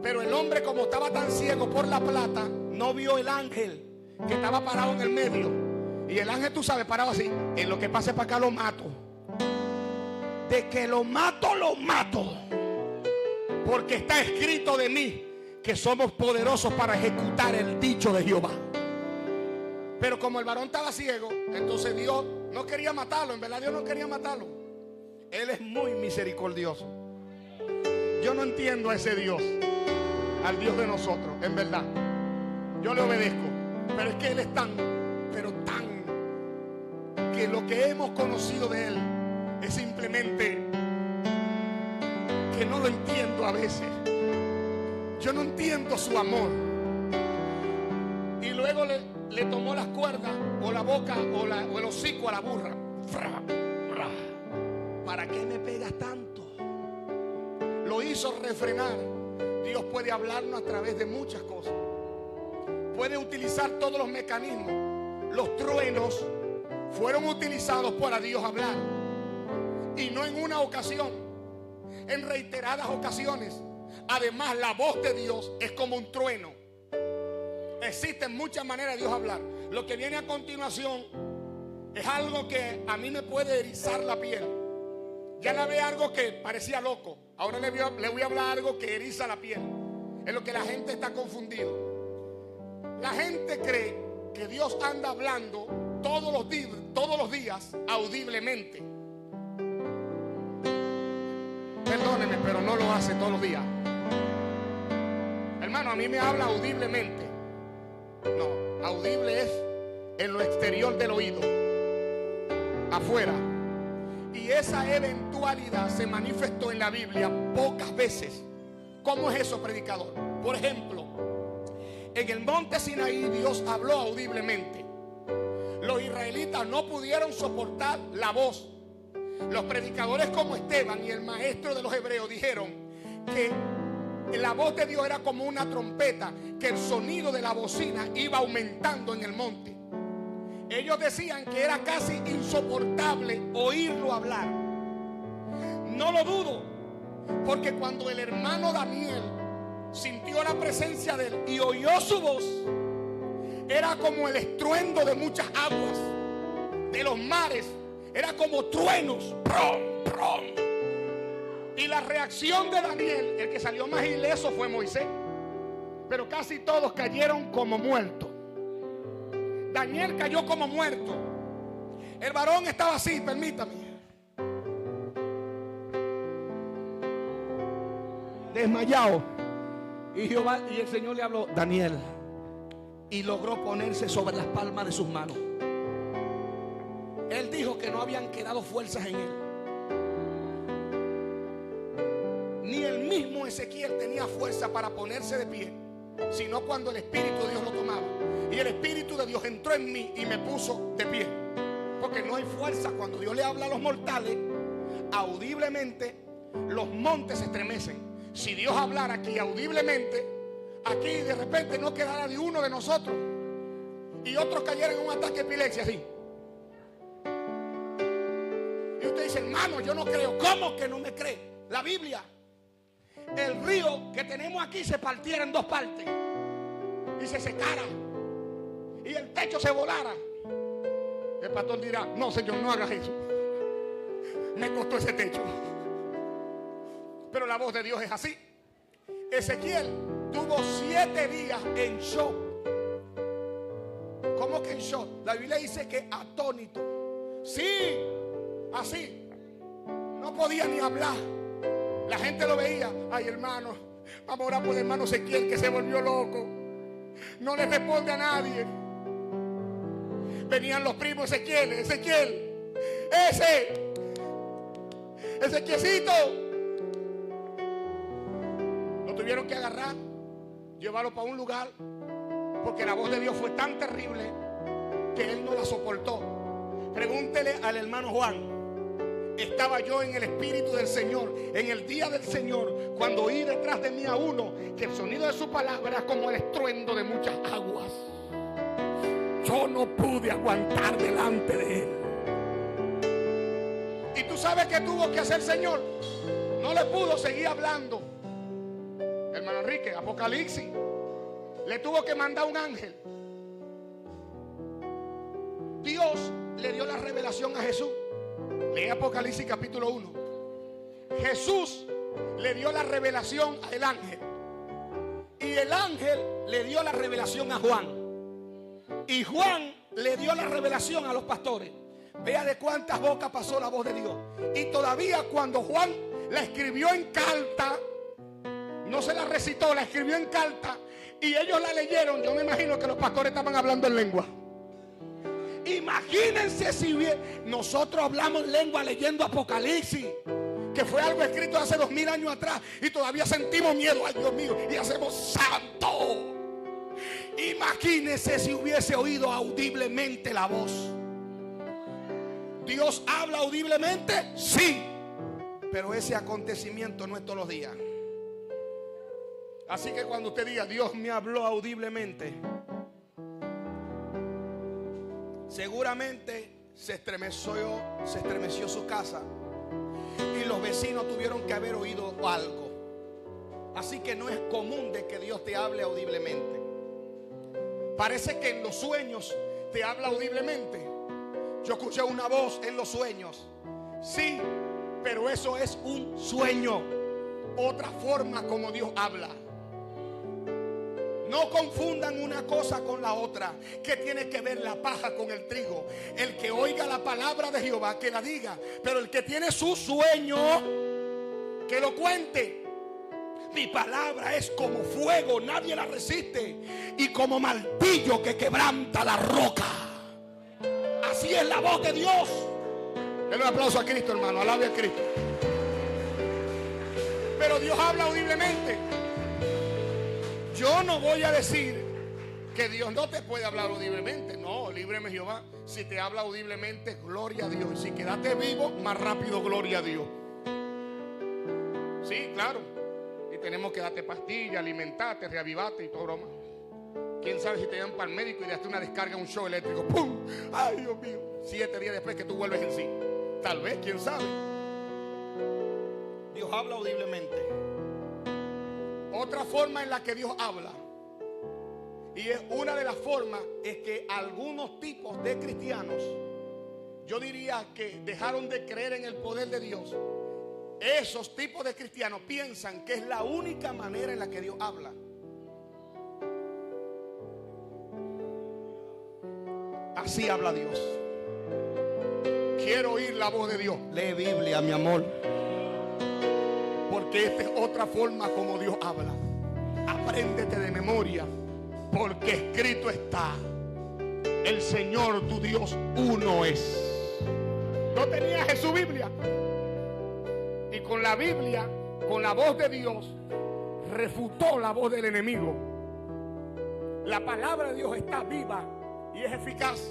pero el hombre, como estaba tan ciego por la plata, no vio el ángel que estaba parado en el medio. Y el ángel, tú sabes, parado así: en lo que pase para acá lo mato. De que lo mato, lo mato. Porque está escrito de mí que somos poderosos para ejecutar el dicho de Jehová. Pero como el varón estaba ciego, entonces Dios no quería matarlo. En verdad Dios no quería matarlo. Él es muy misericordioso. Yo no entiendo a ese Dios, al Dios de nosotros, en verdad. Yo le obedezco. Pero es que Él es tan, pero tan que lo que hemos conocido de Él es simplemente que no lo entiendo a veces. Yo no entiendo su amor. Y luego le tomó las cuerdas o la boca o el hocico a la burra. ¿Para qué me pegas tanto? Lo hizo refrenar. Dios puede hablarnos a través de muchas cosas. Puede utilizar todos los mecanismos. Los truenos fueron utilizados para Dios hablar. Y no en una ocasión, en reiteradas ocasiones. Además, la voz de Dios es como un trueno. Existen muchas maneras de Dios hablar. Lo que viene a continuación es algo que a mí me puede erizar la piel. Ya le ve algo que parecía loco. Ahora le voy a hablar algo que eriza la piel. Es lo que la gente está confundido. La gente cree que Dios anda hablando todos los días audiblemente. Perdóneme, pero no lo hace todos los días. Hermano, a mí me habla audiblemente. No, audible es en lo exterior del oído, afuera. Y esa eventualidad se manifestó en la Biblia pocas veces. ¿Cómo es eso, predicador? Por ejemplo, en el monte Sinaí Dios habló audiblemente. Los israelitas no pudieron soportar la voz. Los predicadores como Esteban y el maestro de los hebreos dijeron que la voz de Dios era como una trompeta, que el sonido de la bocina iba aumentando en el monte. Ellos decían que era casi insoportable oírlo hablar. No lo dudo, porque cuando el hermano Daniel sintió la presencia de él y oyó su voz, era como el estruendo de muchas aguas, de los mares. Era como truenos. ¡Prum, prum! Y la reacción de Daniel, el que salió más ileso fue Moisés. Pero casi todos cayeron como muertos. Daniel cayó como muerto. El varón estaba así, permítame, desmayado. Y el Señor le habló: Daniel. Y logró ponerse sobre las palmas de sus manos. Él dijo que no habían quedado fuerzas en él. Ni el mismo Ezequiel tenía fuerza para ponerse de pie, sino cuando el Espíritu de Dios lo tomaba. Y el Espíritu de Dios entró en mí y me puso de pie. Porque no hay fuerza cuando Dios le habla a los mortales audiblemente. Los montes se estremecen. Si Dios hablara aquí audiblemente, aquí de repente no quedara ni uno de nosotros y otros cayeran en un ataque de epilepsia así. Y usted dice: hermano, yo no creo. ¿Cómo que no me cree? La Biblia, el río que tenemos aquí se partiera en dos partes y se secara y el techo se volara. El pastor dirá: no, Señor, no hagas eso. Me costó ese techo. Pero la voz de Dios es así. Ezequiel tuvo 7 días en shock. ¿Cómo que en shock? La Biblia dice que atónito. Sí, así. No podía ni hablar. La gente lo veía. Ay, hermano, vamos a orar por el hermano Ezequiel, que se volvió loco. No le responde a nadie. Venían los primos: Ezequiel, Ezequielcito. Lo tuvieron que agarrar, llevarlo para un lugar, porque la voz de Dios fue tan terrible que él no la soportó. Pregúntele al hermano Juan. Estaba yo en el Espíritu del Señor, en el día del Señor, cuando oí detrás de mí a uno, que el sonido de su palabra era como el estruendo de muchas aguas. Yo no pude aguantar delante de él. ¿Y tú sabes qué tuvo que hacer el Señor? No le pudo seguir hablando. Hermano Enrique, Apocalipsis, le tuvo que mandar un ángel. Dios le dio la revelación a Jesús. Lee Apocalipsis capítulo 1. Jesús le dio la revelación al ángel. Y el ángel le dio la revelación a Juan. Y Juan le dio la revelación a los pastores. Vea de cuántas bocas pasó la voz de Dios. Y todavía cuando Juan la escribió en carta, no se la recitó, la escribió en carta, y ellos la leyeron. Yo me imagino que los pastores estaban hablando en lengua. Y Imagínense si nosotros hablamos lengua leyendo Apocalipsis, que fue algo escrito hace 2000 años atrás, y todavía sentimos miedo, ay Dios mío, y hacemos santo. Imagínense si hubiese oído audiblemente la voz. ¿Dios habla audiblemente? Sí, pero ese acontecimiento no es todos los días. Así que cuando usted diga Dios me habló audiblemente, seguramente se estremeció su casa y los vecinos tuvieron que haber oído algo. Así que no es común de que Dios te hable audiblemente. Parece que en los sueños te habla audiblemente. Yo escuché una voz en los sueños. Sí, pero eso es un sueño. Otra forma como Dios habla. No confundan una cosa con la otra. ¿Qué tiene que ver la paja con el trigo? El que oiga la palabra de Jehová, que la diga. Pero el que tiene su sueño, que lo cuente. Mi palabra es como fuego, nadie la resiste. Y como martillo que quebranta la roca. Así es la voz de Dios. Denle un aplauso a Cristo, hermano. Alabe a Cristo. Pero Dios habla audiblemente. Yo no voy a decir que Dios no te puede hablar audiblemente. No, líbreme Jehová. Si te habla audiblemente, gloria a Dios. Y si quedaste vivo, más rápido, gloria a Dios. Sí, claro. Y tenemos que darte pastillas, alimentarte, reavivarte y todo broma. Quién sabe si te llevan para el médico y le das una descarga, un shock eléctrico. ¡Pum! ¡Ay, Dios mío! 7 días después que tú vuelves en sí. Tal vez, quién sabe. Dios habla audiblemente. Otra forma en la que Dios habla, y es una de las formas, es que algunos tipos de cristianos, yo diría que dejaron de creer en el poder de Dios. Esos tipos de cristianos piensan que es la única manera en la que Dios habla. Así habla Dios. Quiero oír la voz de Dios. Lee Biblia, mi amor. Porque esta es otra forma como Dios habla. Apréndete de memoria, porque escrito está: el Señor tu Dios uno es. No tenía Jesús Biblia. Y con la Biblia, con la voz de Dios, refutó la voz del enemigo. La palabra de Dios está viva y es eficaz.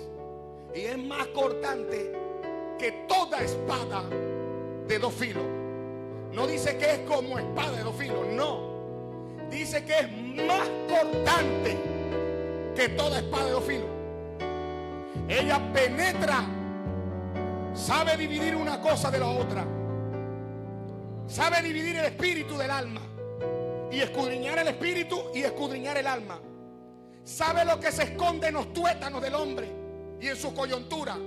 Y es más cortante que toda espada de 2 filos. No dice que es como espada de 2 filos, no. Dice que es más cortante que toda espada de 2 filos. Ella penetra, sabe dividir una cosa de la otra. Sabe dividir el espíritu del alma. Y escudriñar el espíritu y escudriñar el alma. Sabe lo que se esconde en los tuétanos del hombre y en su coyuntura.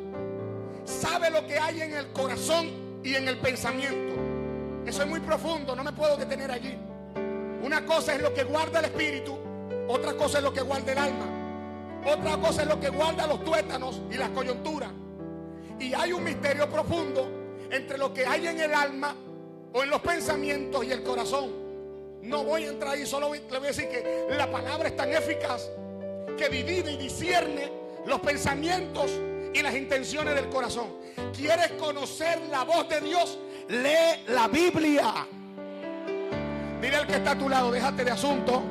Sabe lo que hay en el corazón y en el pensamiento. Eso es muy profundo, no me puedo detener allí. Una cosa es lo que guarda el espíritu, otra cosa es lo que guarda el alma, otra cosa es lo que guarda los tuétanos y las coyunturas. Y hay un misterio profundo entre lo que hay en el alma o en los pensamientos y el corazón. No voy a entrar ahí, solo le voy a decir que la palabra es tan eficaz que divide y discierne los pensamientos y las intenciones del corazón. ¿Quieres conocer la voz de Dios? Lee la Biblia. Dile al que está a tu lado, déjate de asunto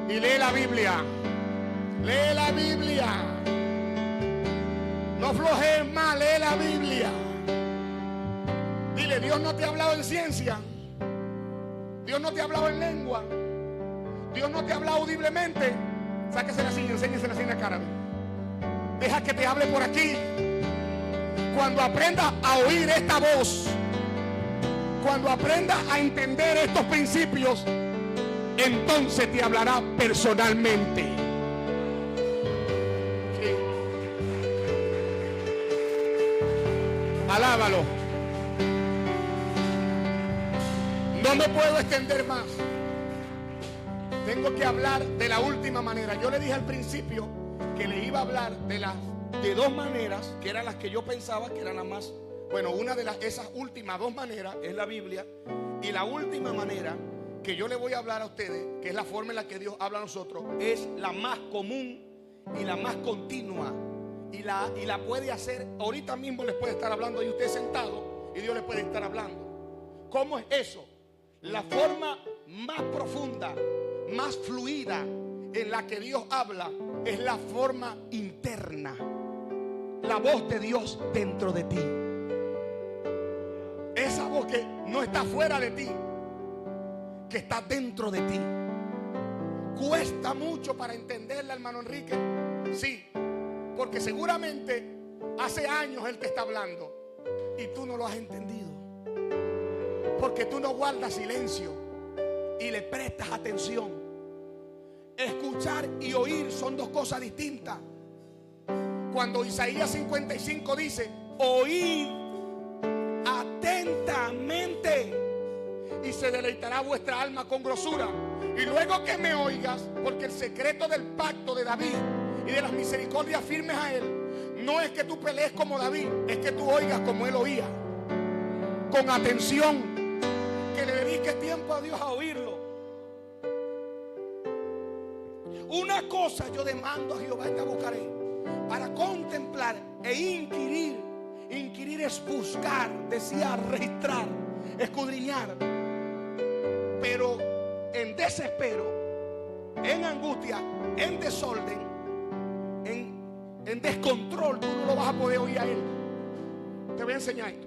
y lee la Biblia. Lee la Biblia. No flojees más, lee la Biblia. Dile, Dios no te ha hablado en ciencia. Dios no te ha hablado en lengua. Dios no te ha hablado audiblemente. Sáquese la silla, enséñese la silla cara. Deja que te hable por aquí. Cuando aprendas a oír esta voz, cuando aprendas a entender estos principios, entonces te hablará personalmente. Sí. Alábalo. No me puedo extender más. Tengo que hablar de la última manera. Yo le dije al principio que le iba a hablar de 2 maneras, que eran las que yo pensaba que eran las más. Bueno, una de esas últimas 2 maneras es la Biblia. Y la última manera que yo le voy a hablar a ustedes, que es la forma en la que Dios habla a nosotros, es la más común y la más continua y la puede hacer. Ahorita mismo les puede estar hablando y usted sentado y Dios le puede estar hablando. ¿Cómo es eso? La forma más profunda, más fluida en la que Dios habla es la forma interna. La voz de Dios dentro de ti. Esa voz que no está fuera de ti, que está dentro de ti. Cuesta mucho para entenderla, hermano Enrique. Sí, porque seguramente hace años Él te está hablando y tú no lo has entendido, porque tú no guardas silencio y le prestas atención. Escuchar y oír son dos cosas distintas. Cuando Isaías 55 dice: oíd atentamente y se deleitará vuestra alma con grosura. Y luego que me oigas, porque el secreto del pacto de David y de las misericordias firmes a él no es que tú pelees como David, es que tú oigas como él oía, con atención, que le dediques tiempo a Dios a oírlo. Una cosa yo demando a Jehová, te buscaré, para contemplar e inquirir. Inquirir es buscar, desear, registrar, escudriñar. Pero en desespero, en angustia, en desorden, en descontrol, tú no lo vas a poder oír a Él. Te voy a enseñar esto.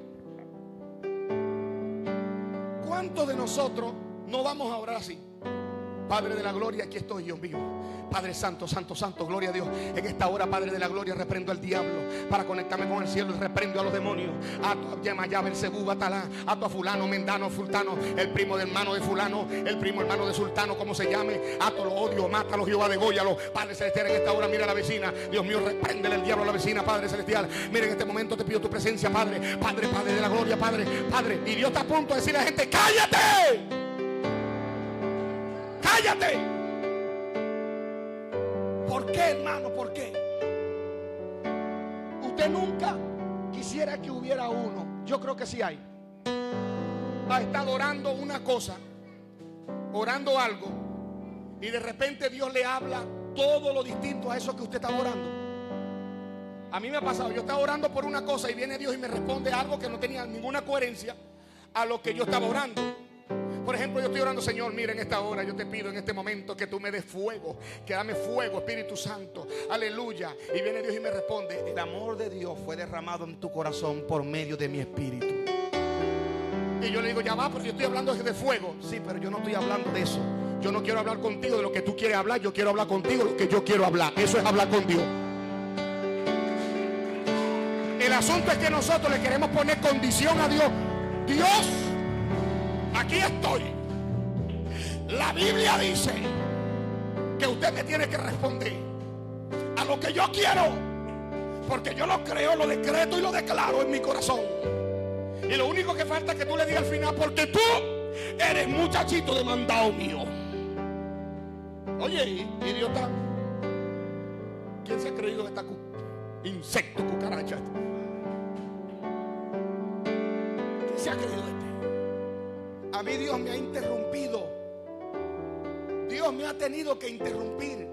¿Cuántos de nosotros no vamos a orar así? Padre de la gloria, aquí estoy, Dios mío. Padre santo, santo, santo, gloria a Dios. En esta hora, Padre de la gloria, reprendo al diablo para conectarme con el cielo y reprendo a los demonios. A tu Yemayá, Belcebú, Batalá, a tu fulano, Mendano, Fultano, el primo del hermano de fulano, el primo hermano de sultano, como se llame. A todos los odios, mátalo, Jehová, dególlalo. Padre celestial, en esta hora mira a la vecina. Dios mío, repréndele el diablo a la vecina, Padre celestial. Mira, en este momento te pido tu presencia, Padre. Padre, Padre de la gloria, Padre, Padre. Y Dios está a punto de decirle a la gente: cállate, cállate. ¿Por qué, hermano? ¿Por qué? Usted nunca quisiera que hubiera uno. Yo creo que sí hay. Ha estado orando una cosa, orando algo, y de repente Dios le habla todo lo distinto a eso que usted estaba orando. A mí me ha pasado, yo estaba orando por una cosa y viene Dios y me responde algo que no tenía ninguna coherencia a lo que yo estaba orando. Por ejemplo, yo estoy orando: Señor, mira, en esta hora yo te pido en este momento que tú me des fuego, que dame fuego, Espíritu Santo, aleluya. Y viene Dios y me responde: el amor de Dios fue derramado en tu corazón por medio de mi Espíritu. Y yo le digo: ya va, pero yo estoy hablando de fuego. Sí, pero yo no estoy hablando de eso. Yo no quiero hablar contigo de lo que tú quieres hablar. Yo quiero hablar contigo de lo que yo quiero hablar. Eso es hablar con Dios. El asunto es que nosotros le queremos poner condición a Dios. Dios, aquí estoy. La Biblia dice que usted me tiene que responder a lo que yo quiero, porque yo lo creo, lo decreto y lo declaro en mi corazón. Y lo único que falta es que tú le digas al final: porque tú eres muchachito demandado mío. Oye, y Dios está. ¿Quién se ha creído que está insecto, cucaracha? ¿Quién se ha creído este? A mí Dios me ha interrumpido. Dios me ha tenido que interrumpir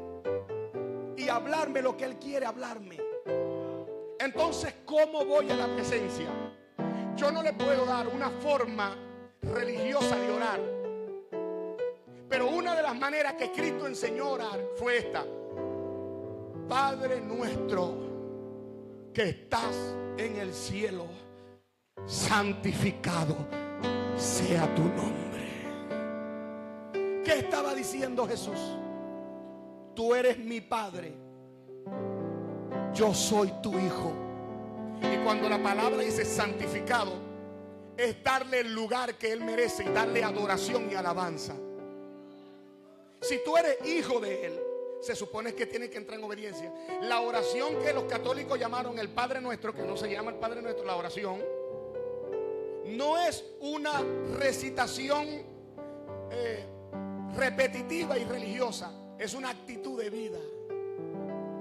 y hablarme lo que Él quiere hablarme. Entonces, ¿cómo voy a la presencia? Yo no le puedo dar una forma religiosa de orar, pero una de las maneras que Cristo enseñó a orar fue esta: Padre nuestro que estás en el cielo, santificado sea tu nombre. ¿Qué estaba diciendo Jesús? Tú eres mi Padre, yo soy tu Hijo. Y cuando la palabra dice santificado, es darle el lugar que Él merece y darle adoración y alabanza. Si tú eres hijo de Él, se supone que tienes que entrar en obediencia. La oración que los católicos llamaron el Padre Nuestro, que no se llama el Padre Nuestro, la oración no es una recitación repetitiva y religiosa, es una actitud de vida.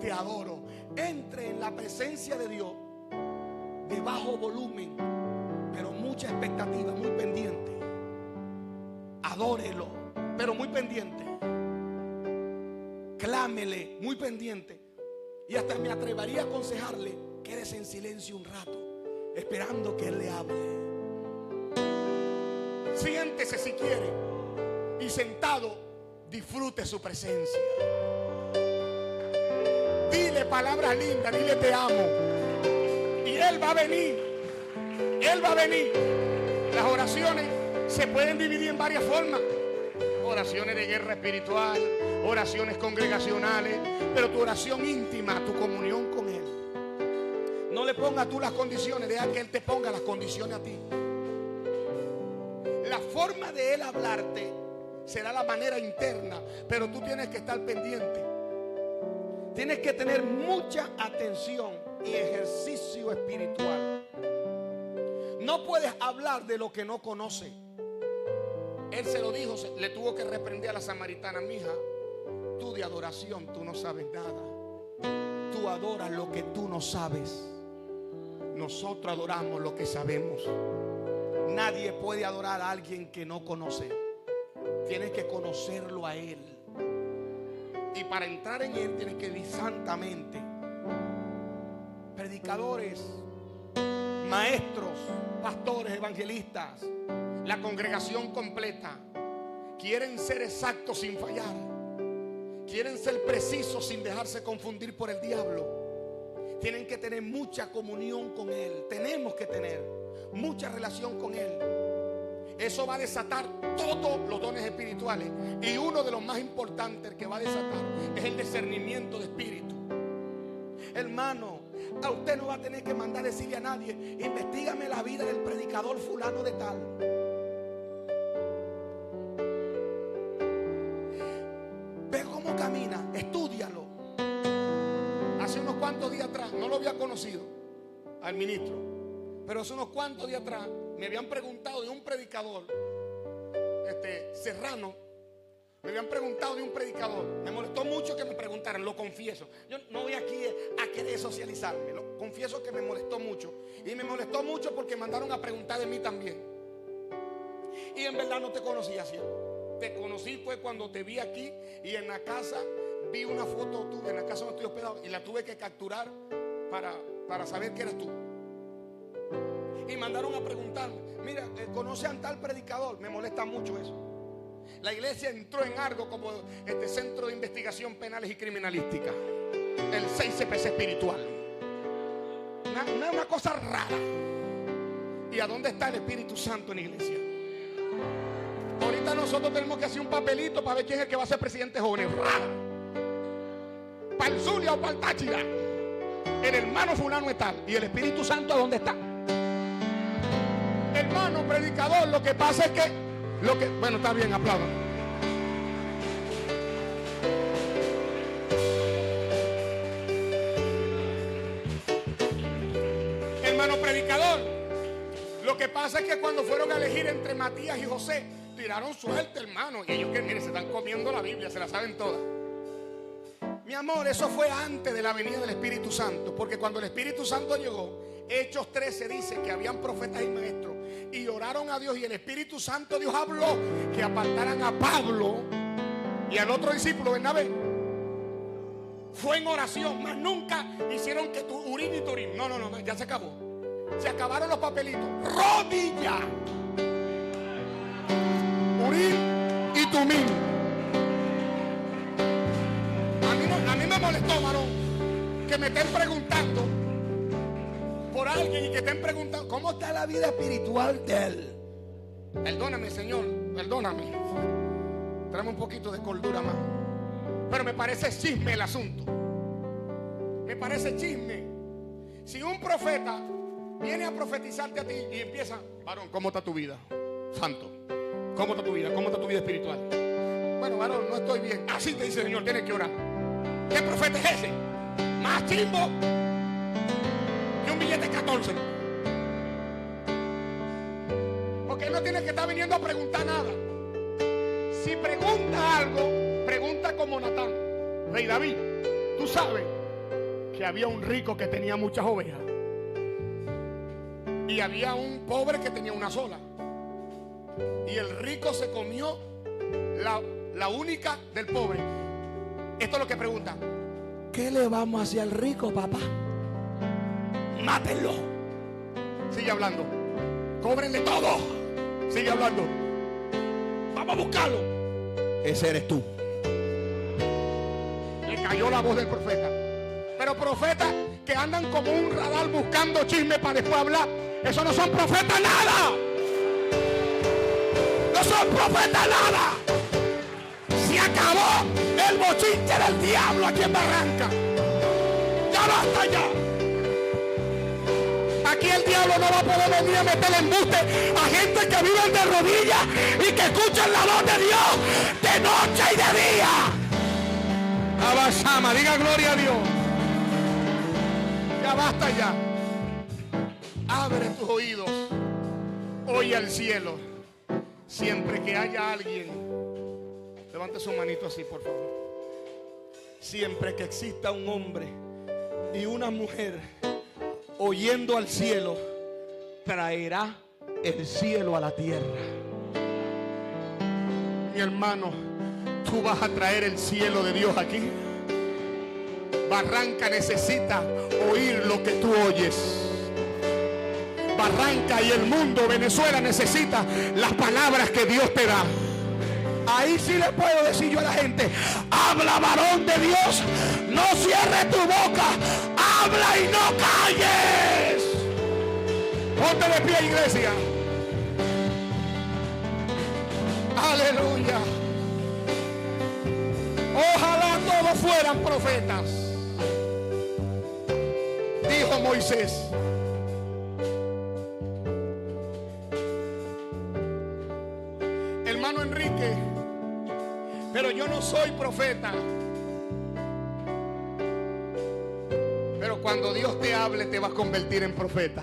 Te adoro. Entre en la presencia de Dios de bajo volumen, pero mucha expectativa, muy pendiente. Adórelo, pero muy pendiente. Clámele, muy pendiente. Y hasta me atrevería a aconsejarle: quédese en silencio un rato, esperando que Él le hable. Siéntese si quiere, y sentado disfrute su presencia. Dile palabras lindas, dile te amo, y Él va a venir. Él va a venir. Las oraciones se pueden dividir en varias formas: oraciones de guerra espiritual, oraciones congregacionales, pero tu oración íntima, tu comunión con Él. No le pongas tú las condiciones, deja que Él te ponga las condiciones a ti. La forma de Él hablarte será la manera interna, pero tú tienes que estar pendiente. Tienes que tener mucha atención y ejercicio espiritual. No puedes hablar de lo que no conoces. Él se lo dijo, le tuvo que reprender a la samaritana: mija, tú de adoración tú no sabes nada. Tú adoras lo que tú no sabes. Nosotros adoramos lo que sabemos. Nadie puede adorar a alguien que no conoce. Tienes que conocerlo a Él. Y para entrar en Él tienes que vivir santamente. Predicadores, maestros, pastores, evangelistas, la congregación completa quieren ser exactos sin fallar. Quieren ser precisos sin dejarse confundir por el diablo. Tienen que tener mucha comunión con Él. Tenemos que tener mucha relación con Él. Eso va a desatar todos los dones espirituales. Y uno de los más importantes que va a desatar es el discernimiento de espíritu. Hermano, a usted no va a tener que mandar decirle a nadie: investígame la vida del predicador fulano de tal. Ve cómo camina, estúdialo. Hace unos cuantos días atrás, no lo había conocido al ministro, pero hace unos cuantos días atrás me habían preguntado de un predicador, Serrano. Me habían preguntado de un predicador. Me molestó mucho que me preguntaran, lo confieso. Yo no voy aquí a querer socializarme. Lo confieso que me molestó mucho. Y me molestó mucho porque mandaron a preguntar de mí también. Y en verdad no te conocía, siervo. Te conocí fue cuando te vi aquí y en la casa vi una foto tuya, en la casa donde estoy hospedado, y la tuve que capturar para saber que eras tú. Y mandaron a preguntarme: mira, ¿conoce a tal predicador? Me molesta mucho eso. La iglesia entró en algo como Centro de Investigación Penales y Criminalística, el 6CPC espiritual. Una cosa rara. ¿Y a dónde está el Espíritu Santo en la iglesia? Ahorita nosotros tenemos que hacer un papelito para ver quién es el que va a ser presidente joven. Para el Zulia o para el Táchira. El hermano fulano está. ¿Y el Espíritu Santo a dónde está? Hermano predicador, lo que pasa es que bueno, está bien, aplaudan. Hermano predicador, lo que pasa es que cuando fueron a elegir entre Matías y José, tiraron suerte, hermano. Y ellos que miren, se están comiendo la Biblia, se la saben todas. Mi amor, eso fue antes de la venida del Espíritu Santo. Porque cuando el Espíritu Santo llegó, Hechos 13 dice que habían profetas y maestros y oraron a Dios, y el Espíritu Santo, Dios habló que apartaran a Pablo y al otro discípulo, Bernabé. Fue en oración, más nunca hicieron que tu Urim y Turim. No, ya se acabó. Se acabaron los papelitos. Rodilla, Urim y Tumim. A mí me molestó, varón, que me estén preguntando por alguien y que estén preguntando cómo está la vida espiritual de él. Perdóname, Señor, perdóname. Tráeme un poquito de cordura más. Pero me parece chisme el asunto. Me parece chisme. Si un profeta viene a profetizarte a ti y empieza: varón, ¿cómo está tu vida? Santo, ¿cómo está tu vida? ¿Cómo está tu vida espiritual? Bueno, varón, no estoy bien. Así te dice el Señor, tienes que orar. ¿Qué profeta es ese? Más chimbo que un billete 14. Porque no tienes que estar viniendo a preguntar nada. Si pregunta algo, pregunta como Natán. Rey David, tú sabes que había un rico que tenía muchas ovejas y había un pobre que tenía una sola, y el rico se comió la única del pobre. Esto es lo que pregunta: ¿qué le vamos a hacer al rico, papá? Mátenlo. Sigue hablando. Cóbrenle todo. Sigue hablando. Vamos a buscarlo. Ese eres tú. Le cayó la voz del profeta. Pero profetas que andan como un radar buscando chisme para después hablar, esos no son profetas nada. No son profetas nada. Se acabó el bochinche del diablo aquí en Barranca. Ya basta ya. Aquí el diablo no va a poder venir a meter embuste a gente que viven de rodillas y que escuchan la voz de Dios de noche y de día. Abasama, diga gloria a Dios. Ya basta ya. Abre tus oídos. Oye al cielo. Siempre que haya alguien, levante su manito así, por favor. Siempre que exista un hombre y una mujer oyendo al cielo, traerá el cielo a la tierra. Mi hermano, tú vas a traer el cielo de Dios aquí. Barranca necesita oír lo que tú oyes. Barranca y el mundo, Venezuela, necesita las palabras que Dios te da. Ahí sí le puedo decir yo a la gente: habla, varón de Dios, no cierres tu boca, habla y no calles. Ponte de pie, iglesia. Aleluya. Ojalá todos fueran profetas, dijo Moisés. Hermano Enrique, pero yo no soy profeta. Pero cuando Dios te hable, te va a convertir en profeta.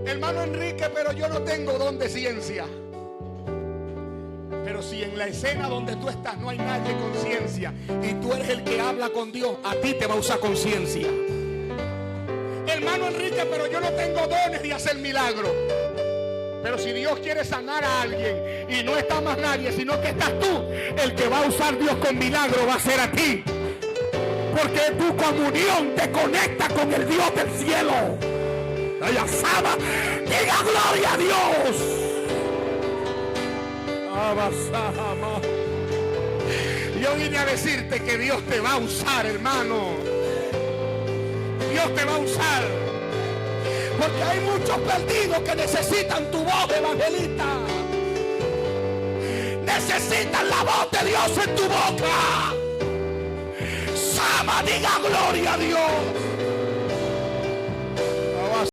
Hermano Enrique, pero yo no tengo don de ciencia. Pero si en la escena donde tú estás no hay nadie con ciencia y tú eres el que habla con Dios, a ti te va a usar conciencia. Hermano Enrique, pero yo no tengo dones de hacer milagros. Pero si Dios quiere sanar a alguien y no está más nadie, sino que estás tú, el que va a usar Dios con milagro va a ser a ti. Porque tu comunión te conecta con el Dios del cielo. Ella sabe, diga gloria a Dios. Yo vine a decirte que Dios te va a usar, hermano. Dios te va a usar. Porque hay muchos perdidos que necesitan tu voz, evangelista. Necesitan la voz de Dios en tu boca. Sama, diga gloria a Dios.